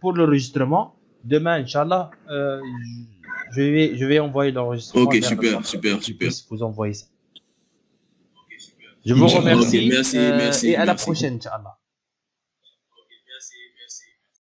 l'enregistrement, demain, Inch'Allah, je vais envoyer l'enregistrement. Ok, super, super, super. Vous envoyer ça. Je vous remercie. Okay, merci, et à la merci. prochaine, Inch'Allah.